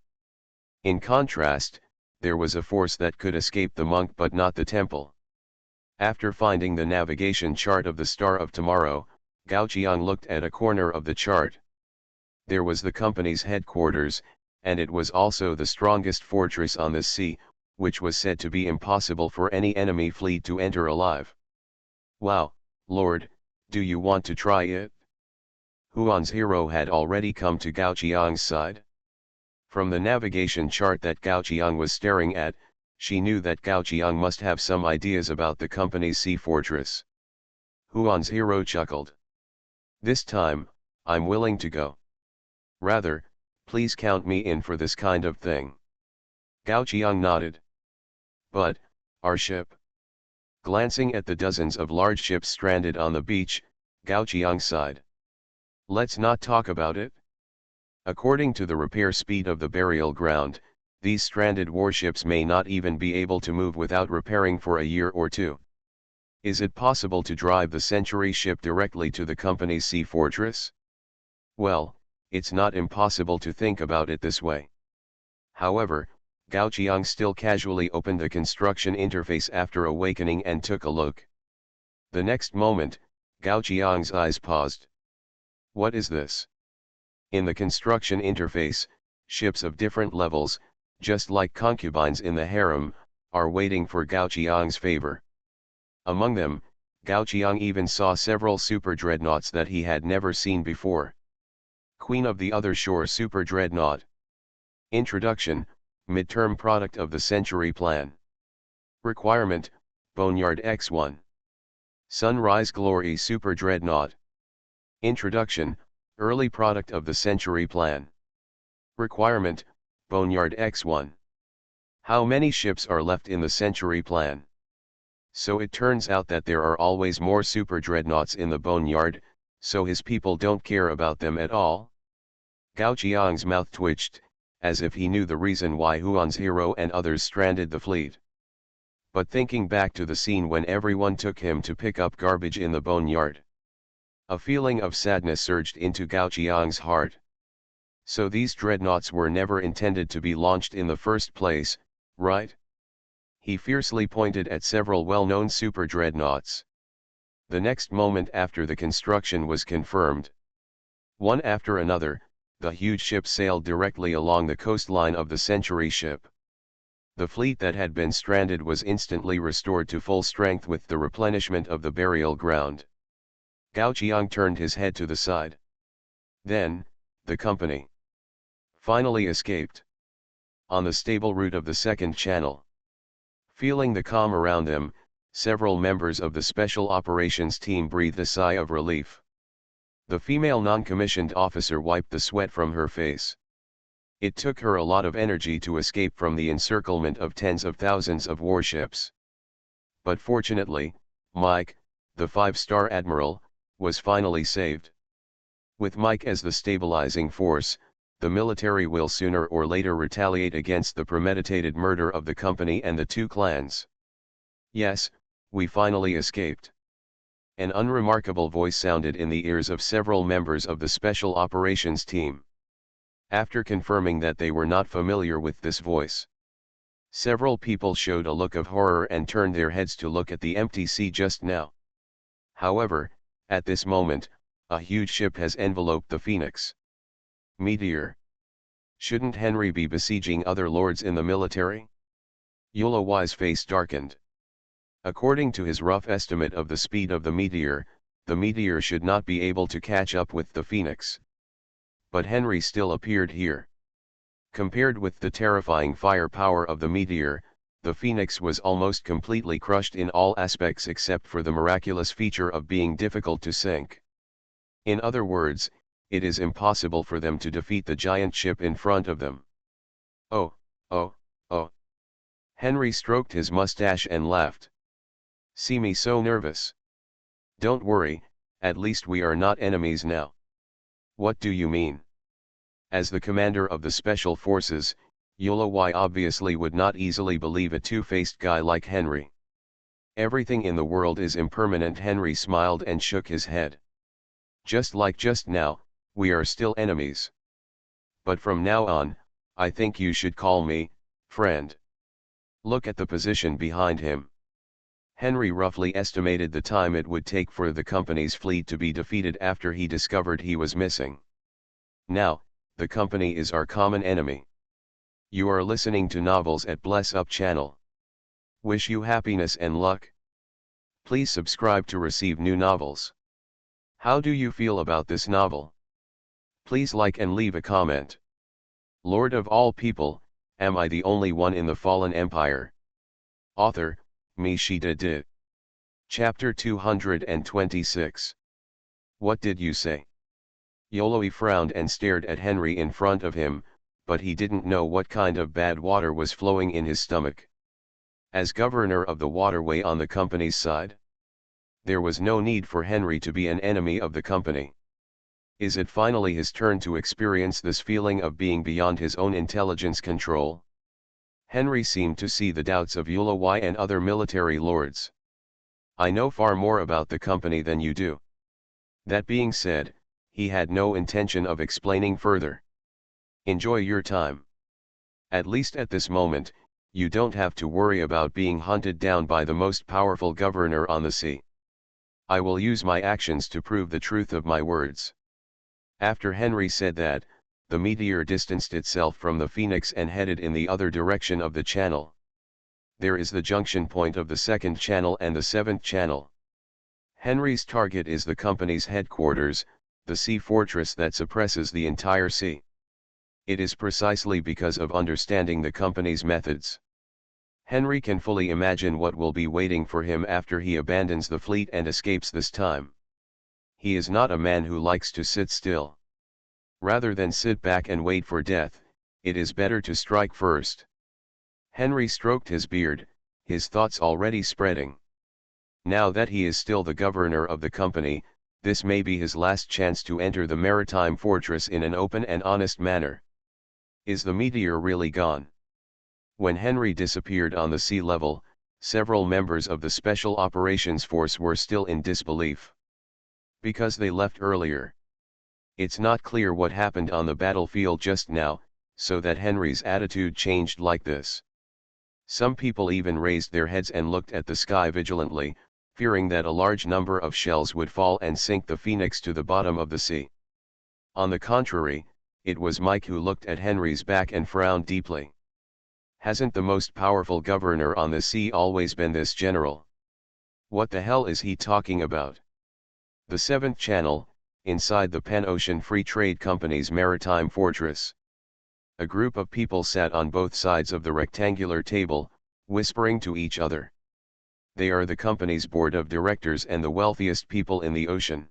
In contrast, there was a force that could escape the monk but not the temple. After finding the navigation chart of the Star of Tomorrow, Gao Qiang looked at a corner of the chart. There was the company's headquarters, and it was also the strongest fortress on this sea, which was said to be impossible for any enemy fleet to enter alive. Wow, Lord, do you want to try it? Huan's hero had already come to Gao Qiang's side. From the navigation chart that Gao Qiang was staring at, she knew that Gao Qiang must have some ideas about the company's sea fortress. Huan's hero chuckled. This time, I'm willing to go. Rather, please count me in for this kind of thing. Gao Qiang nodded. But, our ship? Glancing at the dozens of large ships stranded on the beach, Gao Qiang sighed. Let's not talk about it. According to the repair speed of the burial ground, these stranded warships may not even be able to move without repairing for a year or two. Is it possible to drive the Century ship directly to the company's sea fortress? Well, it's not impossible to think about it this way. However, Gao Qiang still casually opened the construction interface after awakening and took a look. The next moment, Gao Qiang's eyes paused. What is this? In the construction interface, ships of different levels, just like concubines in the harem, are waiting for Gao Qiang's favor. Among them, Gao Qiang even saw several super dreadnoughts that he had never seen before. Queen of the Other Shore Super Dreadnought. Introduction, midterm product of the Century Plan. Requirement, Boneyard X1. Sunrise Glory Super Dreadnought. Introduction, early product of the Century Plan. Requirement, Boneyard X1. How many ships are left in the Century Plan? So it turns out that there are always more super dreadnoughts in the Boneyard, so his people don't care about them at all? Gao Qiang's mouth twitched, as if he knew the reason why Huan's hero and others stranded the fleet. But thinking back to the scene when everyone took him to pick up garbage in the Boneyard, a feeling of sadness surged into Gao Qiang's heart. So these dreadnoughts were never intended to be launched in the first place, right? He fiercely pointed at several well-known super dreadnoughts. The next moment after the construction was confirmed, one after another, the huge ships sailed directly along the coastline of the Century ship. The fleet that had been stranded was instantly restored to full strength with the replenishment of the burial ground. Gao Qiang turned his head to the side. Then, the company finally escaped. On the stable route of the second channel. Feeling the calm around them, several members of the Special Operations team breathed a sigh of relief. The female non-commissioned officer wiped the sweat from her face. It took her a lot of energy to escape from the encirclement of tens of thousands of warships. But fortunately, Mike, the 5-star admiral, was finally saved. With Mike as the stabilizing force, the military will sooner or later retaliate against the premeditated murder of the company and the two clans. Yes, we finally escaped. An unremarkable voice sounded in the ears of several members of the Special Operations team. After confirming that they were not familiar with this voice, Several people showed a look of horror and turned their heads to look at the empty sea just now. However, at this moment, a huge ship has enveloped the Phoenix. Meteor. Shouldn't Henry be besieging other lords in the military? Yulawi's face darkened. According to his rough estimate of the speed of the meteor should not be able to catch up with the Phoenix. But Henry still appeared here. Compared with the terrifying firepower of the meteor, the Phoenix was almost completely crushed in all aspects except for the miraculous feature of being difficult to sink. In other words, it is impossible for them to defeat the giant ship in front of them. Oh, oh, oh. Henry stroked his mustache and laughed. See me so nervous. Don't worry, at least we are not enemies now. What do you mean? As the commander of the special forces, Yulawi obviously would not easily believe a two-faced guy like Henry. Everything in the world is impermanent. Henry smiled and shook his head. Just like just now, we are still enemies. But from now on, I think you should call me, friend. Look at the position behind him. Henry roughly estimated the time it would take for the company's fleet to be defeated after he discovered he was missing. Now, the company is our common enemy. You are listening to novels at Bless Up channel. Wish you happiness and luck. Please subscribe to receive new novels. How do you feel about this novel? Please like and leave a comment. Lord of all people, am I the only one in the fallen empire? Author, MaleProtagonist. Chapter 226. What did you say? Yulawi frowned and stared at Henry in front of him, but he didn't know what kind of bad water was flowing in his stomach. As governor of the waterway on the company's side, there was no need for Henry to be an enemy of the company. Is it finally his turn to experience this feeling of being beyond his own intelligence control? Henry seemed to see the doubts of Yulawi and other military lords. I know far more about the company than you do. That being said, he had no intention of explaining further. Enjoy your time. At least at this moment, you don't have to worry about being hunted down by the most powerful governor on the sea. I will use my actions to prove the truth of my words. After Henry said that, the meteor distanced itself from the Phoenix and headed in the other direction of the channel. There is the junction point of the second channel and the seventh channel. Henry's target is the company's headquarters, the sea fortress that suppresses the entire sea. It is precisely because of understanding the company's methods. Henry can fully imagine what will be waiting for him after he abandons the fleet and escapes this time. He is not a man who likes to sit still. Rather than sit back and wait for death, it is better to strike first. Henry stroked his beard, his thoughts already spreading. Now that he is still the governor of the company, this may be his last chance to enter the maritime fortress in an open and honest manner. Is the meteor really gone? When Henry disappeared on the sea level, several members of the Special Operations Force were still in disbelief. Because they left earlier. It's not clear what happened on the battlefield just now, so that Henry's attitude changed like this. Some people even raised their heads and looked at the sky vigilantly, fearing that a large number of shells would fall and sink the Phoenix to the bottom of the sea. On the contrary, it was Mike who looked at Henry's back and frowned deeply. Hasn't the most powerful governor on the sea always been this general? What the hell is he talking about? The seventh channel, inside the Pan-Ocean Free Trade Company's maritime fortress. A group of people sat on both sides of the rectangular table, whispering to each other. They are the company's board of directors and the wealthiest people in the ocean.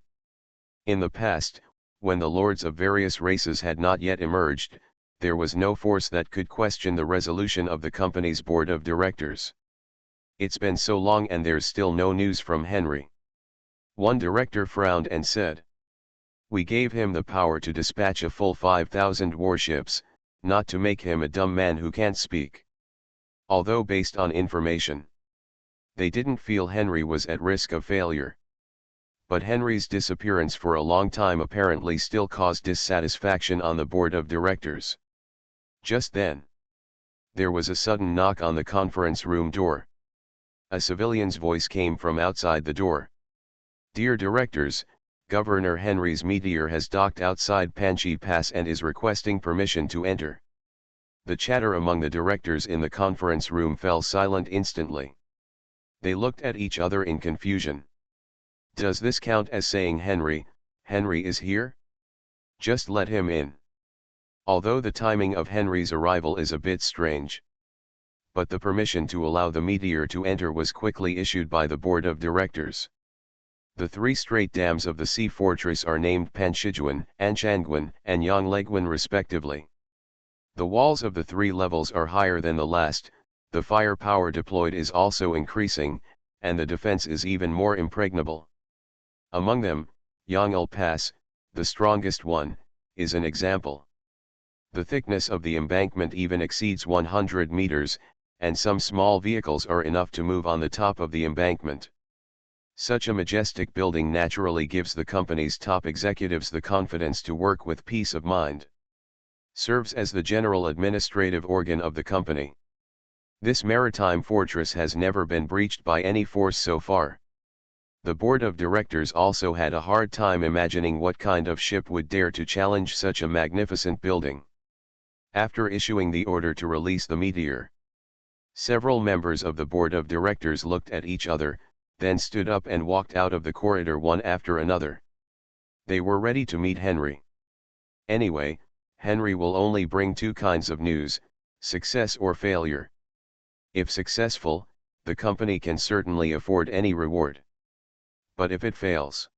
In the past, when the lords of various races had not yet emerged, there was no force that could question the resolution of the company's board of directors. It's been so long and there's still no news from Henry. One director frowned and said, "We gave him the power to dispatch a full 5,000 warships, not to make him a dumb man who can't speak. Although based on information, they didn't feel Henry was at risk of failure. But Henry's disappearance for a long time apparently still caused dissatisfaction on the board of directors. Just then, There was a sudden knock on the conference room door. A civilian's voice came from outside the door. "Dear directors, Governor Henry's meteor has docked outside Panchi Pass and is requesting permission to enter." The chatter among the directors in the conference room fell silent instantly. They looked at each other in confusion. Does this count as saying Henry is here? Just let him in. Although the timing of Henry's arrival is a bit strange. But the permission to allow the meteor to enter was quickly issued by the board of directors. The three straight dams of the sea fortress are named Panchiguan, Anchanguan, and Yongleguan respectively. The walls of the three levels are higher than the last, the firepower deployed is also increasing, and the defense is even more impregnable. Among them, Yongle Pass, the strongest one, is an example. The thickness of the embankment even exceeds 100 meters, and some small vehicles are enough to move on the top of the embankment. Such a majestic building naturally gives the company's top executives the confidence to work with peace of mind. Serves as the general administrative organ of the company. This maritime fortress has never been breached by any force so far. The board of directors also had a hard time imagining what kind of ship would dare to challenge such a magnificent building. After issuing the order to release the meteor, several members of the board of directors looked at each other, then stood up and walked out of the corridor one after another. They were ready to meet Henry. Anyway, Henry will only bring two kinds of news, success or failure. If successful, the company can certainly afford any reward. But if it fails,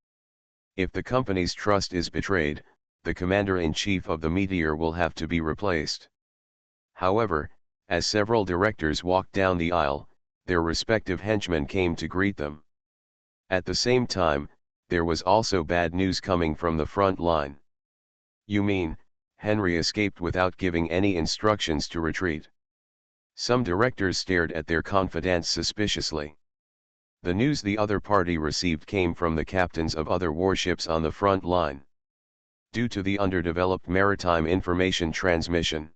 if the company's trust is betrayed, the commander-in-chief of the meteor will have to be replaced. However, as several directors walked down the aisle, their respective henchmen came to greet them. At the same time, there was also bad news coming from the front line. "You mean, Henry escaped without giving any instructions to retreat?" Some directors stared at their confidants suspiciously. The news the other party received came from the captains of other warships on the front line. Due to the underdeveloped maritime information transmission,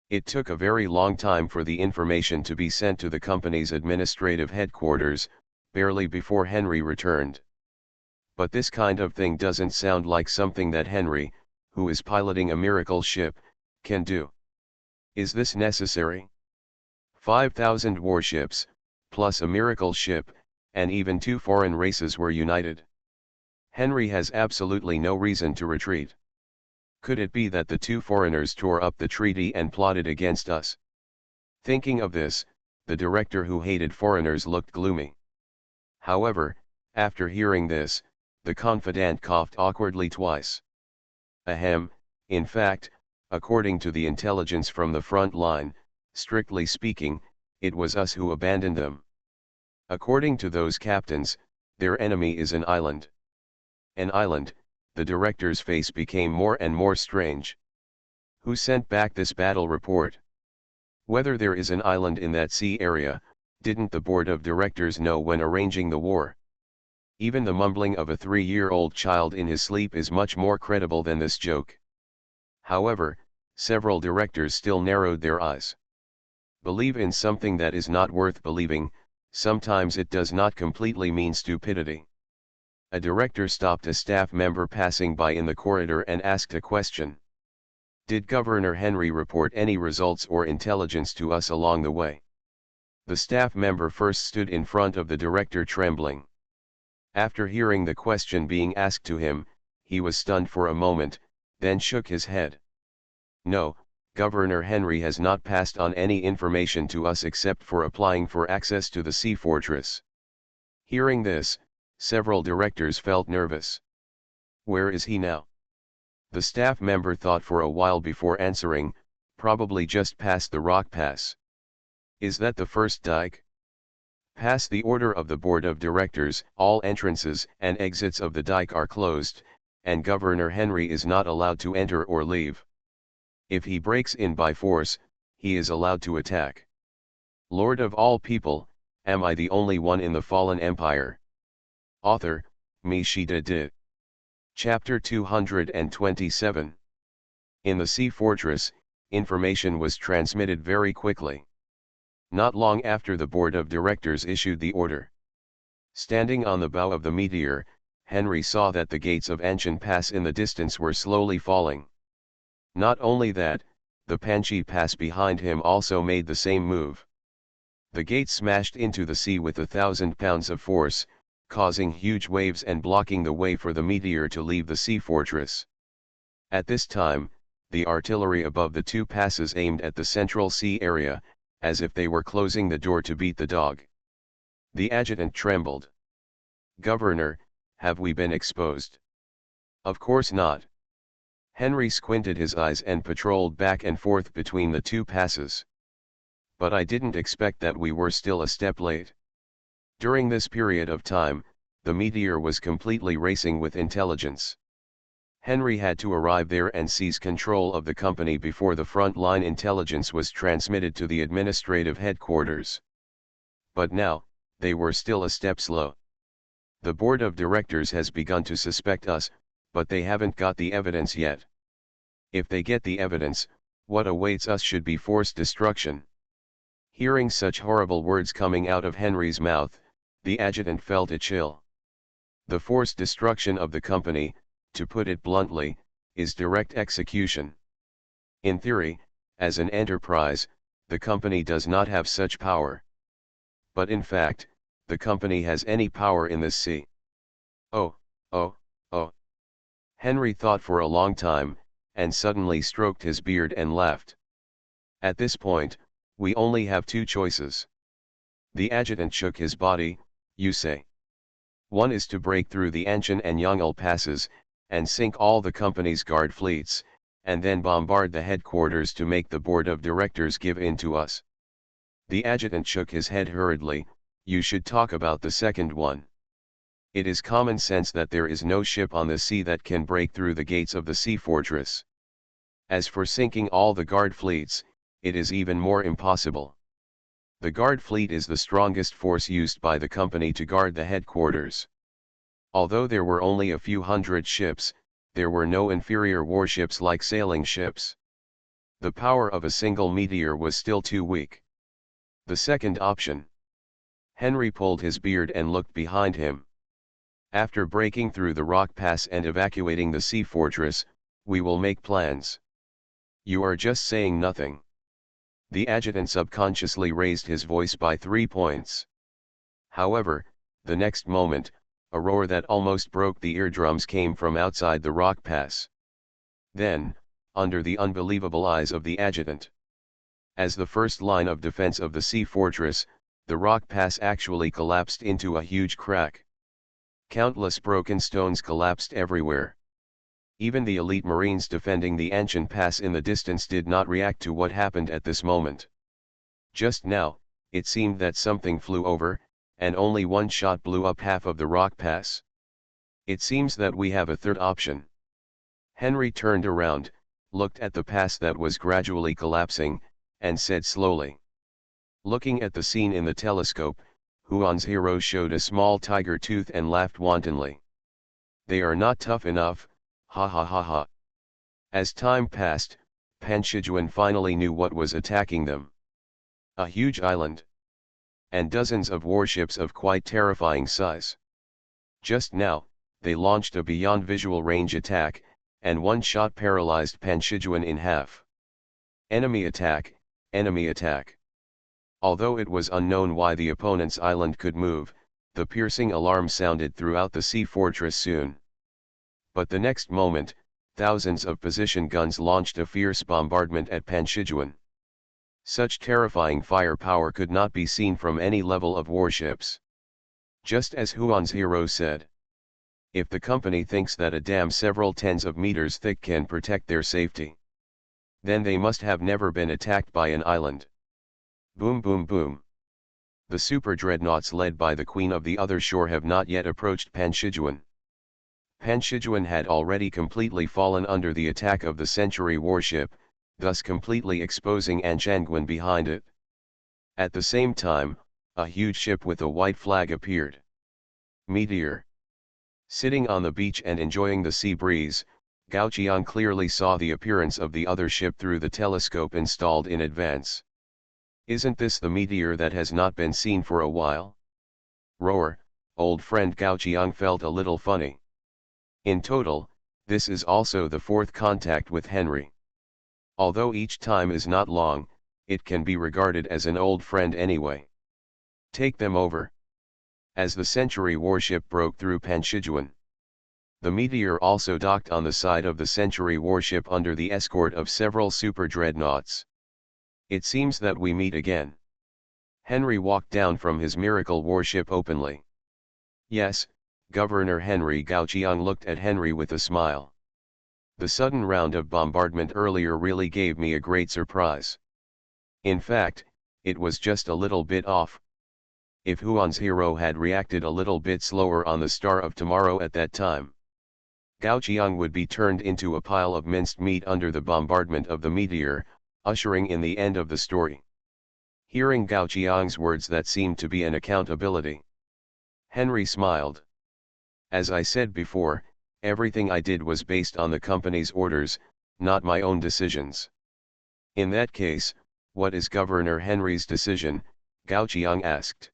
it took a very long time for the information to be sent to the company's administrative headquarters, barely before Henry returned. But this kind of thing doesn't sound like something that Henry, who is piloting a miracle ship, can do. Is this necessary? 5,000 warships, plus a miracle ship, and even two foreign races were united. Henry has absolutely no reason to retreat. Could it be that the two foreigners tore up the treaty and plotted against us? Thinking of this, the director who hated foreigners looked gloomy. However, after hearing this, the confidant coughed awkwardly twice. Ahem, in fact, according to the intelligence from the front line, strictly speaking, it was us who abandoned them. According to those captains, their enemy is an island. An island. The director's face became more and more strange. Who sent back this battle report? Whether there is an island in that sea area, didn't the board of directors know when arranging the war? Even the mumbling of a 3-year-old child in his sleep is much more credible than this joke. However, several directors still narrowed their eyes. Believe in something that is not worth believing, sometimes it does not completely mean stupidity. A director stopped a staff member passing by in the corridor and asked a question. Did Governor Henry report any results or intelligence to us along the way? The staff member first stood in front of the director trembling. After hearing the question being asked to him, he was stunned for a moment, then shook his head. No, Governor Henry has not passed on any information to us except for applying for access to the sea fortress. Hearing this, several directors felt nervous. Where is he now? The staff member thought for a while before answering, probably just past the rock pass. Is that the first dike? Past the order of the board of directors, all entrances and exits of the dike are closed, and Governor Henry is not allowed to enter or leave. If he breaks in by force, he is allowed to attack. Lord of all people, am I the only one in the fallen empire? Author, MaleProtagonist. Chapter 227. In the sea fortress, Information was transmitted very quickly. Not long after, the board of directors issued the order. Standing on the bow of the meteor, Henry saw that the gates of Anshan Pass in the distance were slowly falling. Not only that, the Panchi Pass behind him also made the same move. The gates smashed into the sea with 1,000 pounds of force, causing huge waves and blocking the way for the meteor to leave the sea fortress. At this time, the artillery above the two passes aimed at the central sea area, as if they were closing the door to beat the dog. The adjutant trembled. "Governor, have we been exposed?" "Of course not." Henry squinted his eyes and patrolled back and forth between the two passes. "But I didn't expect that we were still a step late." During this period of time, the meteor was completely racing with intelligence. Henry had to arrive there and seize control of the company before the front-line intelligence was transmitted to the administrative headquarters. But now, they were still a step slow. "The board of directors has begun to suspect us, but they haven't got the evidence yet. If they get the evidence, what awaits us should be forced destruction." Hearing such horrible words coming out of Henry's mouth, the adjutant felt a chill. The forced destruction of the company, to put it bluntly, is direct execution. In theory, as an enterprise, the company does not have such power. But in fact, the company has any power in this sea. Oh, oh, oh. Henry thought for a long time, and suddenly stroked his beard and laughed. "At this point, we only have two choices." The adjutant shook his body. "You say?" "One is to break through the Anshan and Yongle passes, and sink all the company's guard fleets, and then bombard the headquarters to make the board of directors give in to us." The adjutant shook his head hurriedly. "You should talk about the second one. It is common sense that there is no ship on the sea that can break through the gates of the sea fortress. As for sinking all the guard fleets, it is even more impossible. The guard fleet is the strongest force used by the company to guard the headquarters. Although there were only a few hundred ships, there were no inferior warships like sailing ships. The power of a single meteor was still too weak. The second option." Henry pulled his beard and looked behind him. "After breaking through the rock pass and evacuating the sea fortress, we will make plans." "You are just saying nothing." The adjutant subconsciously raised his voice by 3 points. However, the next moment, a roar that almost broke the eardrums came from outside the rock pass. Then, under the unbelievable eyes of the adjutant, as the first line of defense of the sea fortress, the rock pass actually collapsed into a huge crack. Countless broken stones collapsed everywhere. Even the elite Marines defending the Anshan Pass in the distance did not react to what happened at this moment. Just now, it seemed that something flew over, and only one shot blew up half of the rock pass. "It seems that we have a third option." Henry turned around, looked at the pass that was gradually collapsing, and said slowly. Looking at the scene in the telescope, Huan's hero showed a small tiger tooth and laughed wantonly. "They are not tough enough, ha ha ha ha." As time passed, Panchijuan finally knew what was attacking them. A huge island. And dozens of warships of quite terrifying size. Just now, they launched a beyond visual range attack, and one shot paralyzed Panchijuan in half. Enemy attack, enemy attack. Although it was unknown why the opponent's island could move, the piercing alarm sounded throughout the sea fortress soon. But the next moment, thousands of position guns launched a fierce bombardment at Panchijuan. Such terrifying firepower could not be seen from any level of warships. Just as Huan's hero said. If the company thinks that a dam several tens of meters thick can protect their safety, then they must have never been attacked by an island. Boom boom boom. The super dreadnoughts led by the Queen of the Other Shore have not yet approached Panchijuan. Panchijuan had already completely fallen under the attack of the Century warship, thus completely exposing Anshanguan behind it. At the same time, a huge ship with a white flag appeared. Meteor. Sitting on the beach and enjoying the sea breeze, Gao Qiang clearly saw the appearance of the other ship through the telescope installed in advance. Isn't this the meteor that has not been seen for a while? Roar, old friend. Gao Qiang felt a little funny. In total, this is also the fourth contact with Henry. Although each time is not long, it can be regarded as an old friend anyway. Take them over. As the Century warship broke through Panxijuan, the meteor also docked on the side of the Century warship under the escort of several super dreadnoughts. It seems that we meet again. Henry walked down from his miracle warship openly. Yes, Governor Henry. Gao Qiang looked at Henry with a smile. The sudden round of bombardment earlier really gave me a great surprise. In fact, it was just a little bit off. If Huan's hero had reacted a little bit slower on the Star of Tomorrow at that time, Gao Qiang would be turned into a pile of minced meat under the bombardment of the meteor, ushering in the end of the story. Hearing Gao Qiang's words that seemed to be an accountability, Henry smiled. As I said before, everything I did was based on the company's orders, not my own decisions. In that case, what is Governor Henry's decision? Gao Qiang asked.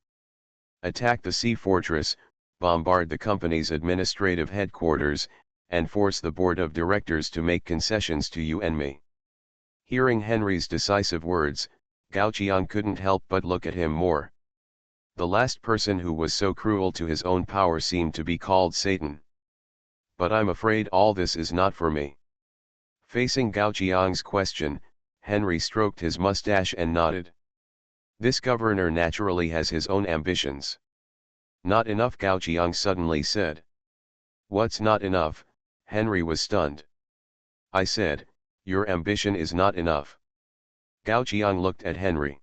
Attack the sea fortress, bombard the company's administrative headquarters, and force the board of directors to make concessions to you and me. Hearing Henry's decisive words, Gao Qiang couldn't help but look at him more. The last person who was so cruel to his own power seemed to be called Satan. But I'm afraid all this is not for me. Facing Gao Qiang's question, Henry stroked his mustache and nodded. This governor naturally has his own ambitions. Not enough, Gao Qiang suddenly said. What's not enough? Henry was stunned. I said, your ambition is not enough. Gao Qiang looked at Henry.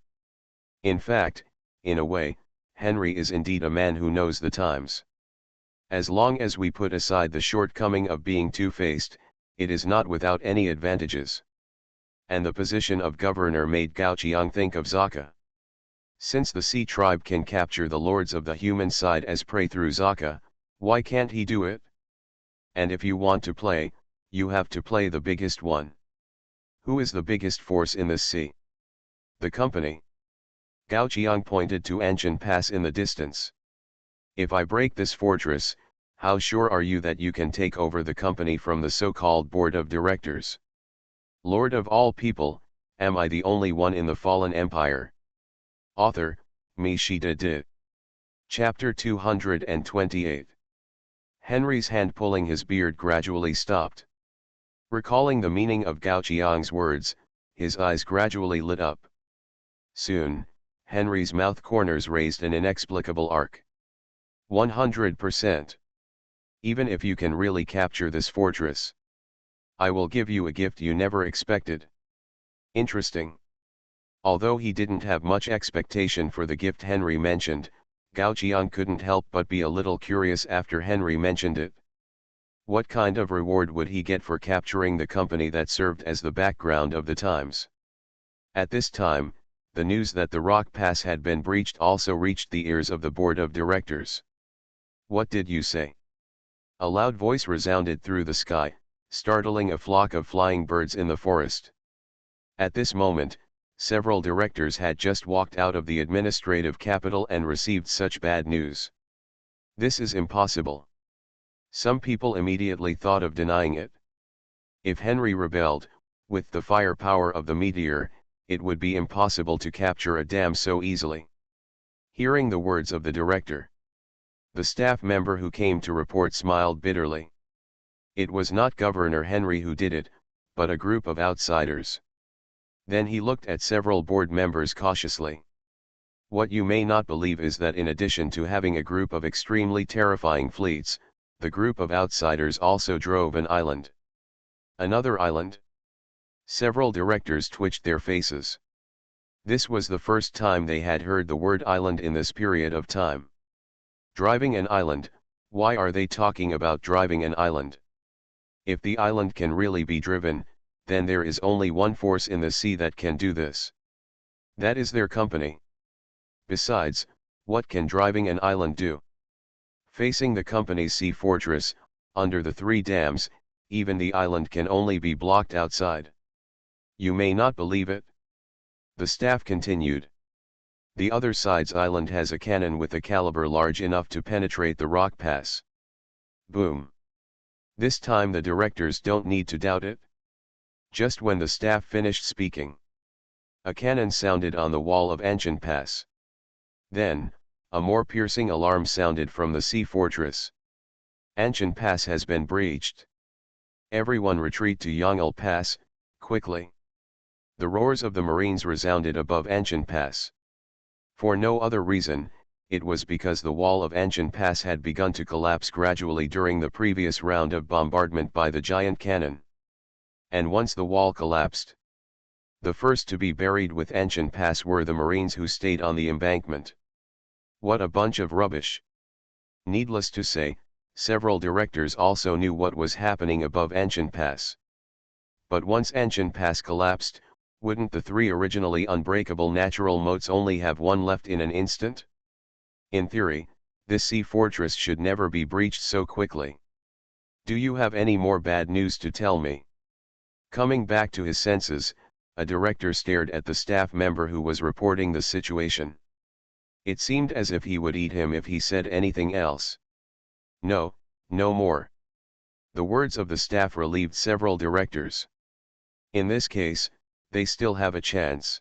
In fact, in a way, Henry is indeed a man who knows the times. As long as we put aside the shortcoming of being two-faced, it is not without any advantages. And the position of governor made Gao Qiang think of Zaka. Since the Sea tribe can capture the lords of the human side as prey through Zaka, why can't he do it? And if you want to play, you have to play the biggest one. Who is the biggest force in this sea? The company. Gao Qiang pointed to Anshan Pass in the distance. If I break this fortress, how sure are you that you can take over the company from the so-called board of directors? Lord of all people, am I the only one in the fallen empire? Author, Mi Shi De. Chapter 228. Henry's hand pulling his beard gradually stopped. Recalling the meaning of Gao Qiang's words, his eyes gradually lit up. Soon, Henry's mouth corners raised an inexplicable arc. 100%. Even if you can really capture this fortress, I will give you a gift you never expected. Interesting. Although he didn't have much expectation for the gift Henry mentioned, Gao Qiang couldn't help but be a little curious after Henry mentioned it. What kind of reward would he get for capturing the company that served as the background of the times? At this time, the news that the rock pass had been breached also reached the ears of the board of directors. What did you say? A loud voice resounded through the sky, startling a flock of flying birds in the forest. At this moment, several directors had just walked out of the administrative capital and received such bad news. This is impossible. Some people immediately thought of denying it. If Henry rebelled, with the firepower of the meteor, it would be impossible to capture a dam so easily. Hearing the words of the director, the staff member who came to report smiled bitterly. It was not Governor Henry who did it, but a group of outsiders. Then he looked at several board members cautiously. What you may not believe is that in addition to having a group of extremely terrifying fleets, the group of outsiders also drove an island. Another island? Several directors twitched their faces. This was the first time they had heard the word island in this period of time. Driving an island, why are they talking about driving an island? If the island can really be driven, then there is only one force in the sea that can do this. That is their company. Besides, what can driving an island do? Facing the company's sea fortress, under the three dams, even the island can only be blocked outside. You may not believe it. The staff continued. The other side's island has a cannon with a caliber large enough to penetrate the rock pass. Boom. This time the directors don't need to doubt it. Just when the staff finished speaking, a cannon sounded on the wall of Anshan Pass. Then, a more piercing alarm sounded from the sea fortress. Anshan Pass has been breached. Everyone retreat to Yongle Pass, quickly. The roars of the Marines resounded above Anshan Pass. For no other reason, it was because the wall of Anshan Pass had begun to collapse gradually during the previous round of bombardment by the giant cannon. And once the wall collapsed, the first to be buried with Anshan Pass were the Marines who stayed on the embankment. What a bunch of rubbish! Needless to say, several directors also knew what was happening above Anshan Pass. But once Anshan Pass collapsed, wouldn't the three originally unbreakable natural moats only have one left in an instant? In theory, this sea fortress should never be breached so quickly. Do you have any more bad news to tell me? Coming back to his senses, a director stared at the staff member who was reporting the situation. It seemed as if he would eat him if he said anything else. No, no more. The words of the staff relieved several directors. In this case, they still have a chance.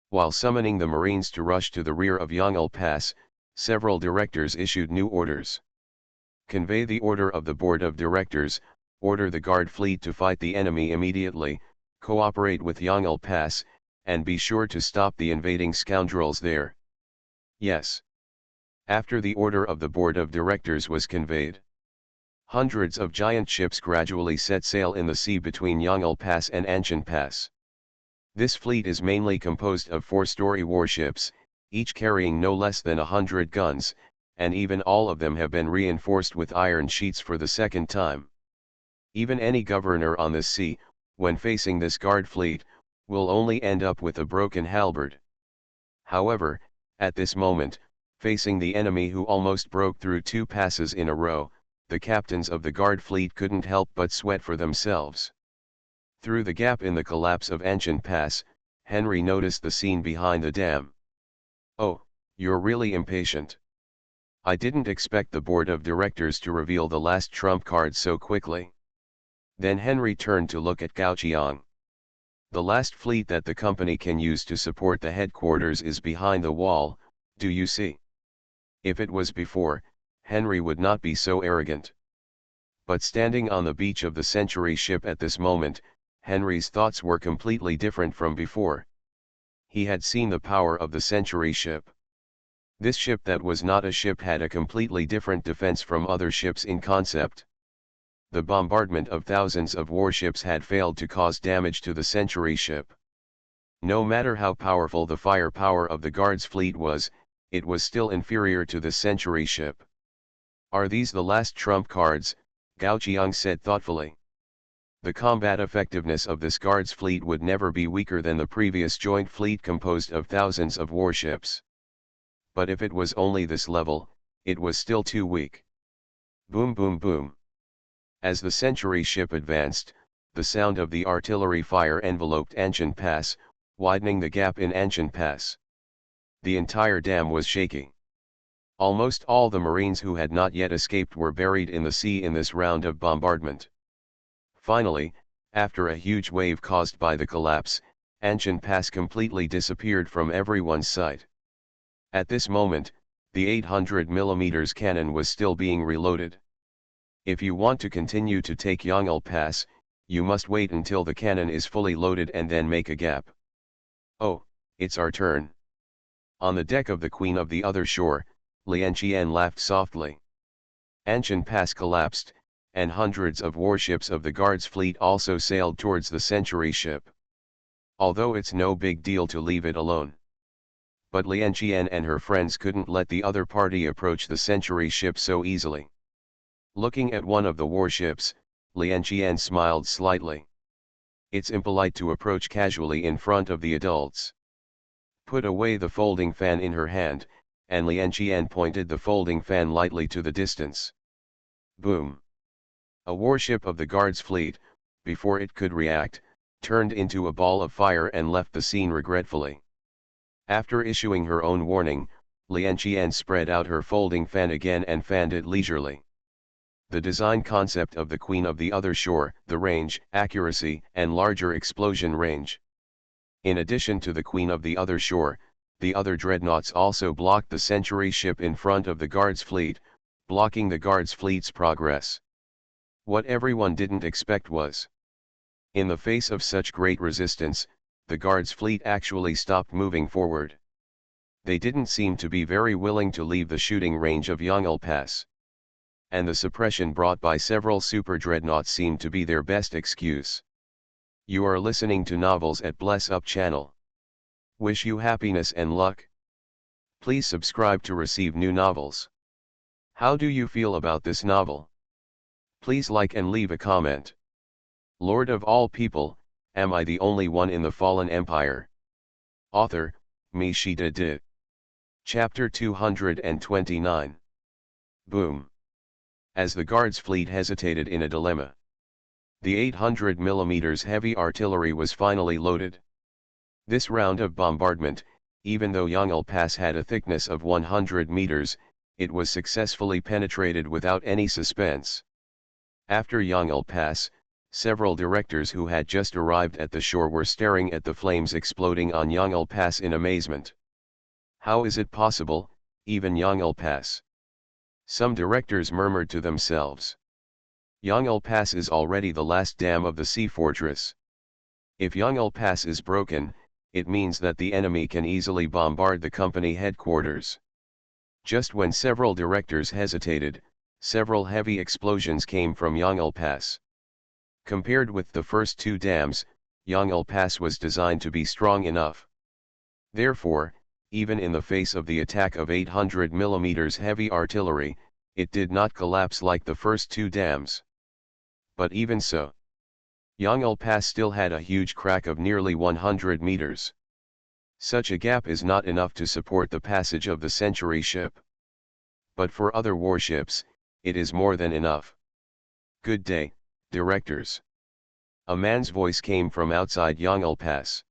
While summoning the Marines to rush to the rear of Yongle Pass, several directors issued new orders. Convey the order of the Board of Directors, order the Guard Fleet to fight the enemy immediately, cooperate with Yongle Pass, and be sure to stop the invading scoundrels there. Yes. After the order of the Board of Directors was conveyed, hundreds of giant ships gradually set sail in the sea between Yongle Pass and Anshan Pass. This fleet is mainly composed of 4-story warships, each carrying no less than 100 guns, and even all of them have been reinforced with iron sheets for the second time. Even any governor on this sea, when facing this guard fleet, will only end up with a broken halberd. However, at this moment, facing the enemy who almost broke through 2 passes in a row, the captains of the guard fleet couldn't help but sweat for themselves. Through the gap in the collapse of Anshan Pass, Henry noticed the scene behind the dam. Oh, you're really impatient. I didn't expect the board of directors to reveal the last trump card so quickly. Then Henry turned to look at Gao-Chiang. The last fleet that the company can use to support the headquarters is behind the wall, do you see? If it was before, Henry would not be so arrogant. But standing on the beach of the Century ship at this moment, Henry's thoughts were completely different from before. He had seen the power of the Century ship. This ship that was not a ship had a completely different defense from other ships in concept. The bombardment of thousands of warships had failed to cause damage to the Century ship. No matter how powerful the firepower of the Guards fleet was, it was still inferior to the Century ship. Are these the last trump cards? Gao-Chiang said thoughtfully. The combat effectiveness of this Guards fleet would never be weaker than the previous joint fleet composed of thousands of warships. But if it was only this level, it was still too weak. Boom boom boom. As the Century ship advanced, the sound of the artillery fire enveloped Anshan Pass, widening the gap in Anshan Pass. The entire dam was shaking. Almost all the Marines who had not yet escaped were buried in the sea in this round of bombardment. Finally, after a huge wave caused by the collapse, Anshan Pass completely disappeared from everyone's sight. At this moment, the 800mm cannon was still being reloaded. If you want to continue to take Yongle Pass, you must wait until the cannon is fully loaded and then make a gap. Oh, it's our turn. On the deck of the Queen of the Other Shore, Lian Qian laughed softly. Anshan Pass collapsed, and hundreds of warships of the Guards fleet also sailed towards the Century ship. Although it's no big deal to leave it alone. But Lian Qian and her friends couldn't let the other party approach the Century ship so easily. Looking at one of the warships, Lian Qian smiled slightly. It's impolite to approach casually in front of the adults. Put away the folding fan in her hand, and Lian Qian pointed the folding fan lightly to the distance. Boom. A warship of the Guards fleet, before it could react, turned into a ball of fire and left the scene regretfully. After issuing her own warning, Lian Qian spread out her folding fan again and fanned it leisurely. The design concept of the Queen of the Other Shore, the range, accuracy, and larger explosion range. In addition to the Queen of the Other Shore, the other dreadnoughts also blocked the Century ship in front of the Guards fleet, blocking the Guards fleet's progress. What everyone didn't expect was, in the face of such great resistance, the Guards fleet actually stopped moving forward. They didn't seem to be very willing to leave the shooting range of Yongle Pass. And the suppression brought by several super dreadnoughts seemed to be their best excuse. You are listening to Novels at Bless Up channel. Wish you happiness and luck. Please subscribe to receive new novels. How do you feel about this novel? Please like and leave a comment. Lord of all people, am I the only one in the fallen empire? Author, Me She Did. Chapter 229. Boom. As the Guards fleet hesitated in a dilemma, the 800 mm heavy artillery was finally loaded. This round of bombardment, even though Yongle Pass had a thickness of 100 meters, it was successfully penetrated without any suspense. After Yongle Pass, several directors who had just arrived at the shore were staring at the flames exploding on Yongle Pass in amazement. How is it possible, even Yongle Pass? Some directors murmured to themselves. Yongle Pass is already the last dam of the sea fortress. If Yongle Pass is broken, it means that the enemy can easily bombard the company headquarters. Just when several directors hesitated, several heavy explosions came from Yongle Pass. Compared with the first two dams, Yongle Pass was designed to be strong enough. Therefore, even in the face of the attack of 800 mm heavy artillery, it did not collapse like the first two dams. But even so, Yongle Pass still had a huge crack of nearly 100 meters. Such a gap is not enough to support the passage of the Century ship. But for other warships, it is more than enough. Good day, directors. A man's voice came from outside Yongle Pass.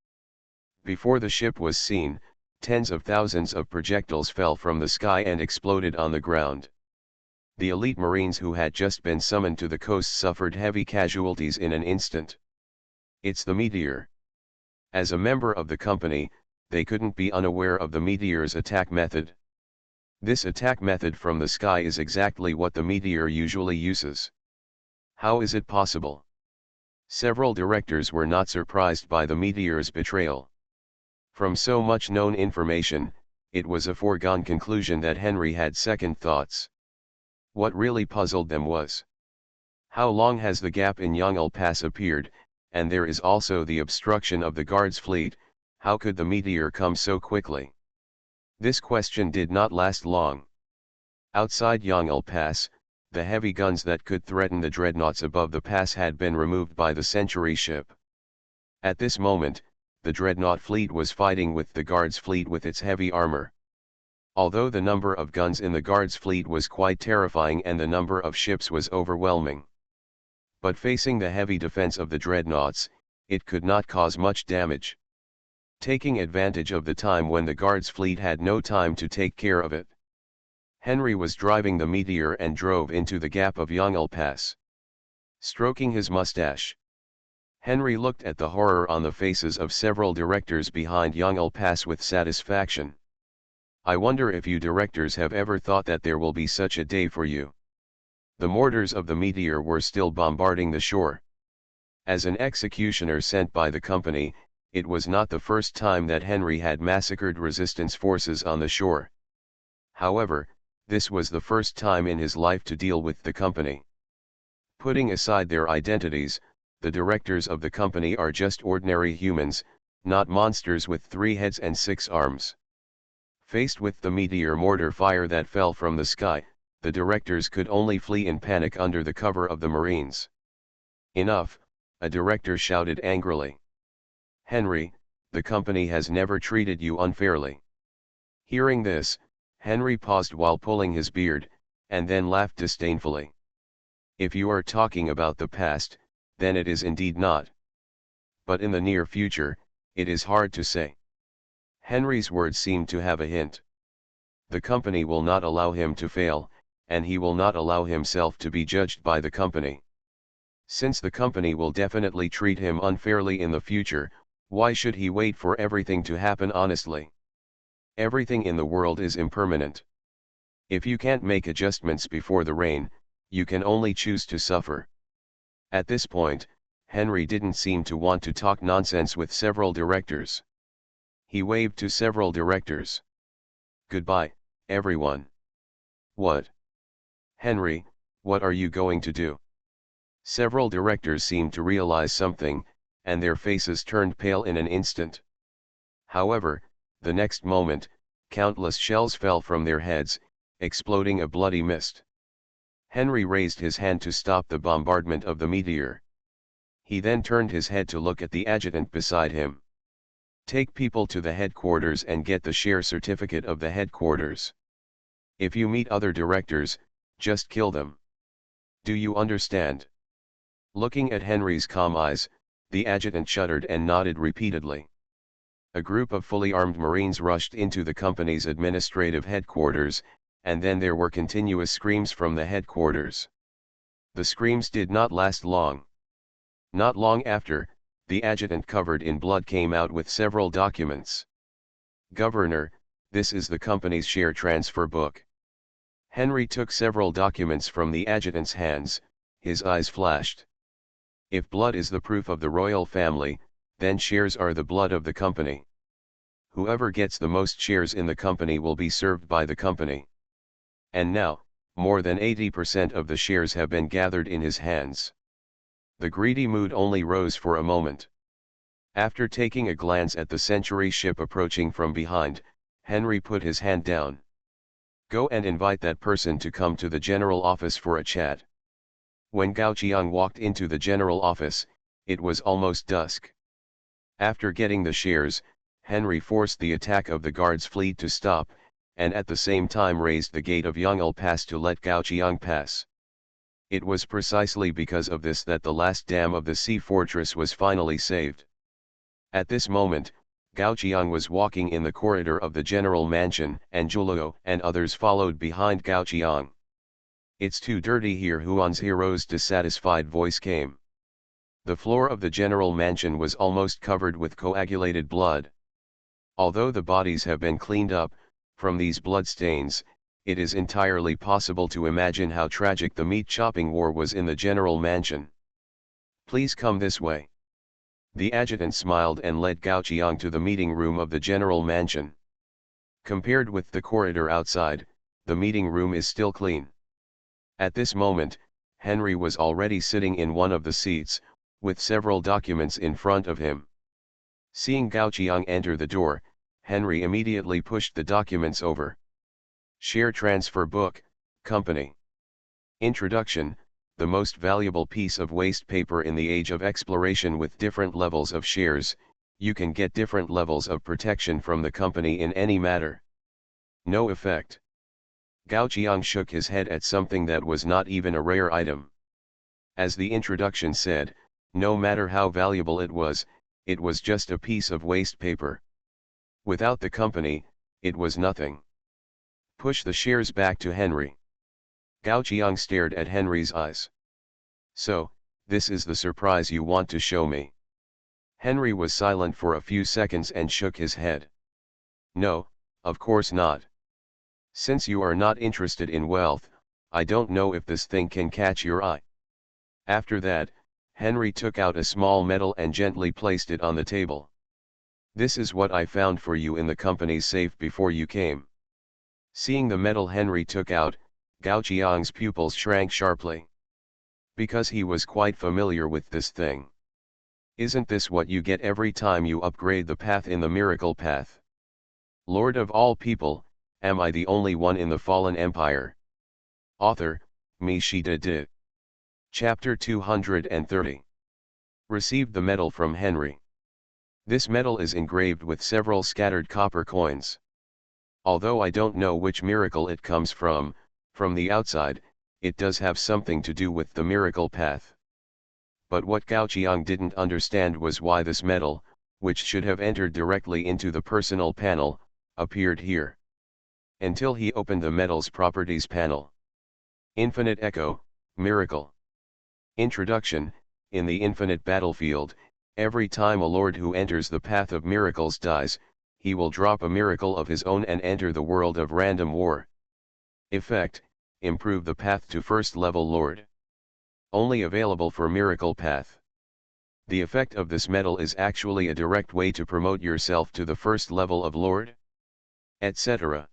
Before the ship was seen, tens of thousands of projectiles fell from the sky and exploded on the ground. The elite Marines who had just been summoned to the coast suffered heavy casualties in an instant. It's the meteor. As a member of the company, they couldn't be unaware of the meteor's attack method. This attack method from the sky is exactly what the meteor usually uses. How is it possible? Several directors were not surprised by the meteor's betrayal. From so much known information, it was a foregone conclusion that Henry had second thoughts. What really puzzled them was, how long has the gap in Yongle Pass appeared, and there is also the obstruction of the Guards fleet, how could the meteor come so quickly? This question did not last long. Outside Yongle Pass, the heavy guns that could threaten the dreadnoughts above the pass had been removed by the Century ship. At this moment, the dreadnought fleet was fighting with the Guards fleet with its heavy armor. Although the number of guns in the Guards fleet was quite terrifying and the number of ships was overwhelming. But facing the heavy defense of the dreadnoughts, it could not cause much damage. Taking advantage of the time when the Guards fleet had no time to take care of it, Henry was driving the meteor and drove into the gap of Yongle Pass. Stroking his mustache, Henry looked at the horror on the faces of several directors behind Yongle Pass with satisfaction. I wonder if you directors have ever thought that there will be such a day for you. The mortars of the meteor were still bombarding the shore. As an executioner sent by the company, it was not the first time that Henry had massacred resistance forces on the shore. However, this was the first time in his life to deal with the company. Putting aside their identities, the directors of the company are just ordinary humans, not monsters with 3 heads and 6 arms. Faced with the meteor mortar fire that fell from the sky, the directors could only flee in panic under the cover of the Marines. Enough, a director shouted angrily. Henry, the company has never treated you unfairly. Hearing this, Henry paused while pulling his beard, and then laughed disdainfully. If you are talking about the past, then it is indeed not. But in the near future, it is hard to say. Henry's words seemed to have a hint. The company will not allow him to fail, and he will not allow himself to be judged by the company. Since the company will definitely treat him unfairly in the future, why should he wait for everything to happen honestly? Everything in the world is impermanent. If you can't make adjustments before the rain, you can only choose to suffer. At this point, Henry didn't seem to want to talk nonsense with several directors. He waved to several directors. "Goodbye, everyone." "What? Henry, what are you going to do?" Several directors seemed to realize something, and their faces turned pale in an instant. However, the next moment, countless shells fell from their heads, exploding a bloody mist. Henry raised his hand to stop the bombardment of the meteor. He then turned his head to look at the adjutant beside him. "Take people to the headquarters and get the share certificate of the headquarters. If you meet other directors, just kill them. Do you understand?" Looking at Henry's calm eyes, the adjutant shuddered and nodded repeatedly. A group of fully armed Marines rushed into the company's administrative headquarters, and then there were continuous screams from the headquarters. The screams did not last long. Not long after, the adjutant covered in blood came out with several documents. "Governor, this is the company's share transfer book." Henry took several documents from the adjutant's hands, his eyes flashed. If blood is the proof of the royal family, then shares are the blood of the company. Whoever gets the most shares in the company will be served by the company. And now, more than 80% of the shares have been gathered in his hands. The greedy mood only rose for a moment. After taking a glance at the Century ship approaching from behind, Henry put his hand down. "Go and invite that person to come to the general office for a chat." When Gao Qiang walked into the general office, it was almost dusk. After getting the shares, Henry forced the attack of the guards' fleet to stop, and at the same time raised the gate of Yongle Pass to let Gao Qiang pass. It was precisely because of this that the last dam of the sea fortress was finally saved. At this moment, Gao Qiang was walking in the corridor of the general mansion, and Zhuo and others followed behind Gao Qiang. "It's too dirty here," Huan's hero's dissatisfied voice came. The floor of the general mansion was almost covered with coagulated blood. Although the bodies have been cleaned up, from these bloodstains, it is entirely possible to imagine how tragic the meat-chopping war was in the general mansion. "Please come this way." The adjutant smiled and led Gao Qiang to the meeting room of the general mansion. Compared with the corridor outside, the meeting room is still clean. At this moment, Henry was already sitting in one of the seats, with several documents in front of him. Seeing Gao Qiang enter the door, Henry immediately pushed the documents over. "Share transfer book, company. Introduction: the most valuable piece of waste paper in the age of exploration. With different levels of shares, you can get different levels of protection from the company in any matter. No effect." Gao Qiang shook his head at something that was not even a rare item. As the introduction said, no matter how valuable it was just a piece of waste paper. Without the company, it was nothing. "Push the shares back to Henry." Gao Qiang stared at Henry's eyes. "So, this is the surprise you want to show me?" Henry was silent for a few seconds and shook his head. "No, of course not. Since you are not interested in wealth, I don't know if this thing can catch your eye." After that, Henry took out a small medal and gently placed it on the table. "This is what I found for you in the company's safe before you came." Seeing the medal Henry took out, Gao Qiang's pupils shrank sharply. Because he was quite familiar with this thing. "Isn't this what you get every time you upgrade the path in the miracle path? Lord of all people, am I the only one in the fallen empire?" Author, MaleProtagonist. Chapter 230. Received the medal from Henry. This medal is engraved with several scattered copper coins. Although I don't know which miracle it comes from the outside, it does have something to do with the miracle path. But what Gao Qiang didn't understand was why this metal, which should have entered directly into the personal panel, appeared here. Until he opened the metal's properties panel. Infinite Echo, Miracle. Introduction: in the infinite battlefield, every time a lord who enters the path of miracles dies, he will drop a miracle of his own and enter the world of random war. Effect: improve the path to first level lord. Only available for miracle path. The effect of this metal is actually a direct way to promote yourself to the first level of lord, etc.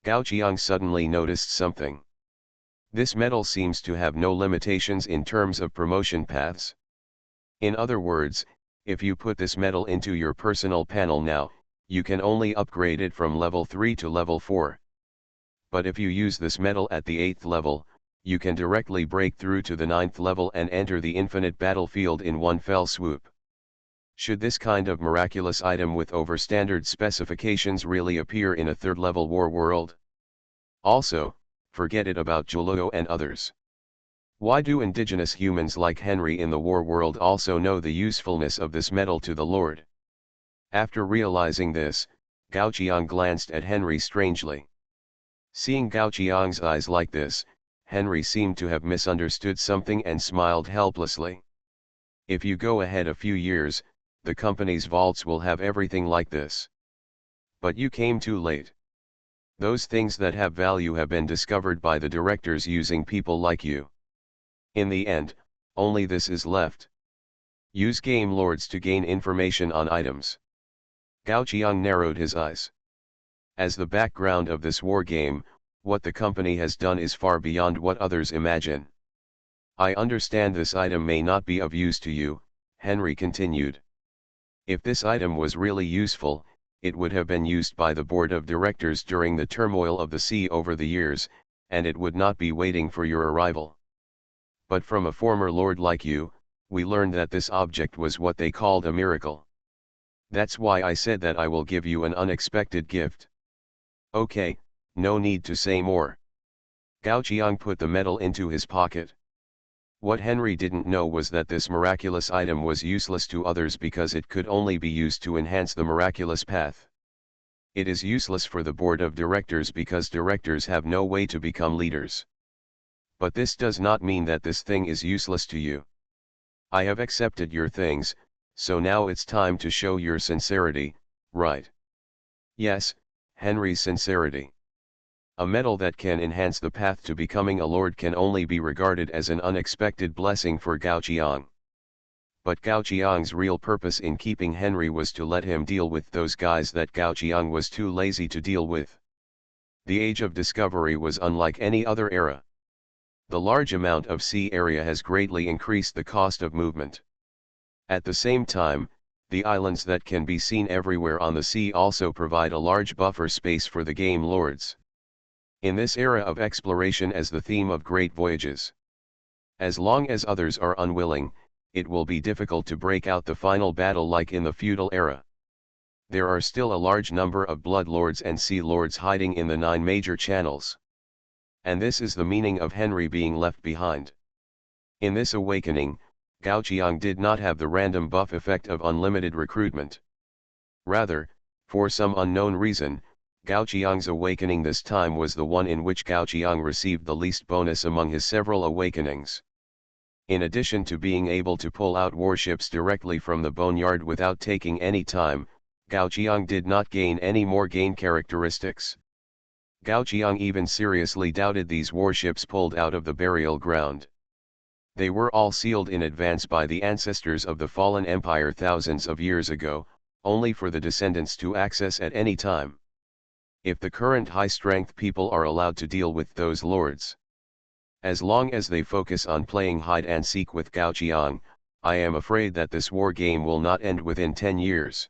Gao Qiang suddenly noticed something. This metal seems to have no limitations in terms of promotion paths. In other words, if you put this metal into your personal panel now, you can only upgrade it from level 3 to level 4. But if you use this metal at the 8th level, you can directly break through to the 9th level and enter the infinite battlefield in one fell swoop. Should this kind of miraculous item with overstandard specifications really appear in a 3rd level war world? Also, forget it about Juluo and others. Why do indigenous humans like Henry in the war world also know the usefulness of this metal to the Lord? After realizing this, Gao Qiang glanced at Henry strangely. Seeing Gao Qiang's eyes like this, Henry seemed to have misunderstood something and smiled helplessly. If you go ahead a few years, the company's vaults will have everything like this. But you came too late. Those things that have value have been discovered by the directors using people like you. In the end, only this is left. Use game lords to gain information on items. Gao Qiang narrowed his eyes. As the background of this war game, what the company has done is far beyond what others imagine. I understand this item may not be of use to you, Henry continued. If this item was really useful, it would have been used by the board of directors during the turmoil of the sea over the years, and it would not be waiting for your arrival. But from a former lord like you, we learned that this object was what they called a miracle. That's why I said that I will give you an unexpected gift. Okay, no need to say more. Gao Qiang put the metal into his pocket. What Henry didn't know was that this miraculous item was useless to others because it could only be used to enhance the miraculous path. It is useless for the board of directors because directors have no way to become leaders. But this does not mean that this thing is useless to you. I have accepted your things, so now it's time to show your sincerity, right? Yes, Henry's sincerity. A metal that can enhance the path to becoming a lord can only be regarded as an unexpected blessing for Gao Qiang. But Gao Qiang's real purpose in keeping Henry was to let him deal with those guys that Gao Qiang was too lazy to deal with. The Age of Discovery was unlike any other era. The large amount of sea area has greatly increased the cost of movement. At the same time, the islands that can be seen everywhere on the sea also provide a large buffer space for the game lords. In this era of exploration as the theme of great voyages. As long as others are unwilling, it will be difficult to break out the final battle like in the feudal era. There are still a large number of blood lords and sea lords hiding in the 9 major channels. And this is the meaning of Henry being left behind. In this awakening, Gao Qiang did not have the random buff effect of unlimited recruitment. Rather, for some unknown reason, Gao Qiang's awakening this time was the one in which Gao Qiang received the least bonus among his several awakenings. In addition to being able to pull out warships directly from the boneyard without taking any time, Gao Qiang did not gain any more gain characteristics. Gao Qiang even seriously doubted these warships pulled out of the burial ground. They were all sealed in advance by the ancestors of the fallen empire thousands of years ago, only for the descendants to access at any time. If the current high-strength people are allowed to deal with those lords. As long as they focus on playing hide-and-seek with Gao Qiang, I am afraid that this war game will not end within 10 years.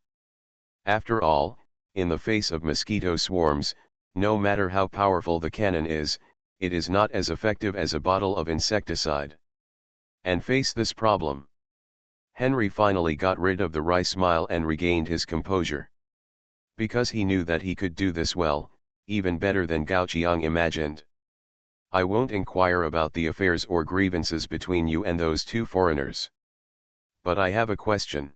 After all, in the face of mosquito swarms, no matter how powerful the cannon is, it is not as effective as a bottle of insecticide. And face this problem. Henry finally got rid of the wry smile and regained his composure. Because he knew that he could do this well, even better than Gao Qiang imagined. I won't inquire about the affairs or grievances between you and those two foreigners. But I have a question.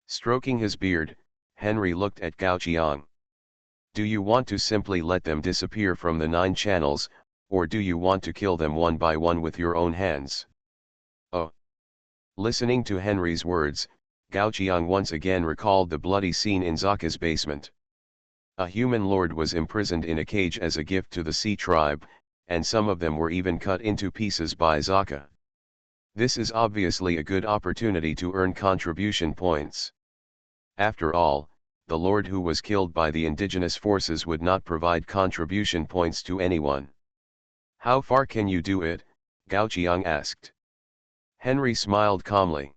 Stroking his beard, Henry looked at Gao Qiang. Do you want to simply let them disappear from the 9 channels, or do you want to kill them one by one with your own hands? Oh! Listening to Henry's words, Gao Qiang once again recalled the bloody scene in Zaka's basement. A human lord was imprisoned in a cage as a gift to the Sea tribe, and some of them were even cut into pieces by Zaka. This is obviously a good opportunity to earn contribution points. After all, the lord who was killed by the indigenous forces would not provide contribution points to anyone. How far can you do it? Gao Qiang asked. Henry smiled calmly.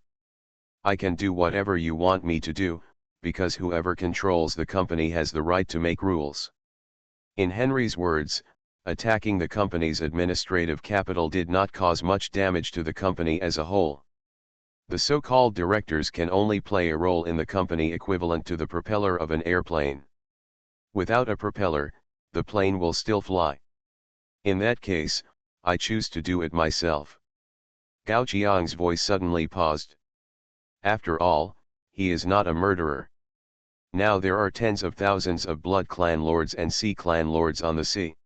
I can do whatever you want me to do, because whoever controls the company has the right to make rules. In Henry's words, attacking the company's administrative capital did not cause much damage to the company as a whole. The so-called directors can only play a role in the company equivalent to the propeller of an airplane. Without a propeller, the plane will still fly. In that case, I choose to do it myself. Gao Qiang's voice suddenly paused. After all, he is not a murderer. Now there are tens of thousands of Blood Clan lords and Sea Clan lords on the sea.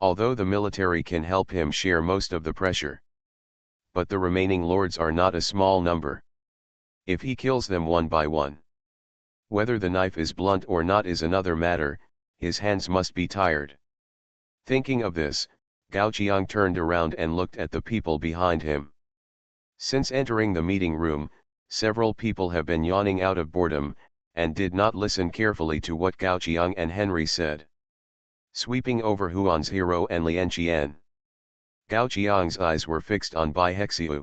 Although the military can help him share most of the pressure. But the remaining lords are not a small number. If he kills them one by one. Whether the knife is blunt or not is another matter, his hands must be tired. Thinking of this, Gao Qiang turned around and looked at the people behind him. Since entering the meeting room, several people have been yawning out of boredom, and did not listen carefully to what Gao Qiang and Henry said. Sweeping over Huan's hero and Lian Qian. Gao Qiang's eyes were fixed on Bai Hexiu.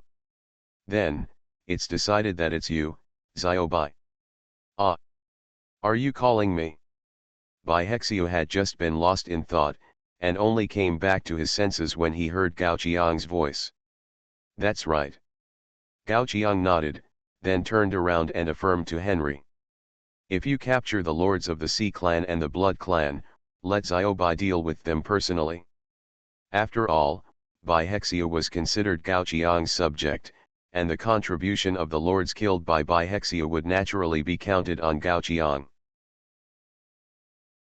Then, it's decided that it's you, Xiao Bai. Ah! Are you calling me? Bai Hexiu had just been lost in thought, and only came back to his senses when he heard Gao Qiang's voice. That's right. Gao Qiang nodded, then turned around and affirmed to Henry. If you capture the lords of the Sea Clan and the Blood Clan, let Xiao Bai deal with them personally. After all, Bai Hexiu was considered Gao Qiang's subject, and the contribution of the lords killed by Bai Hexiu would naturally be counted on Gao Qiang.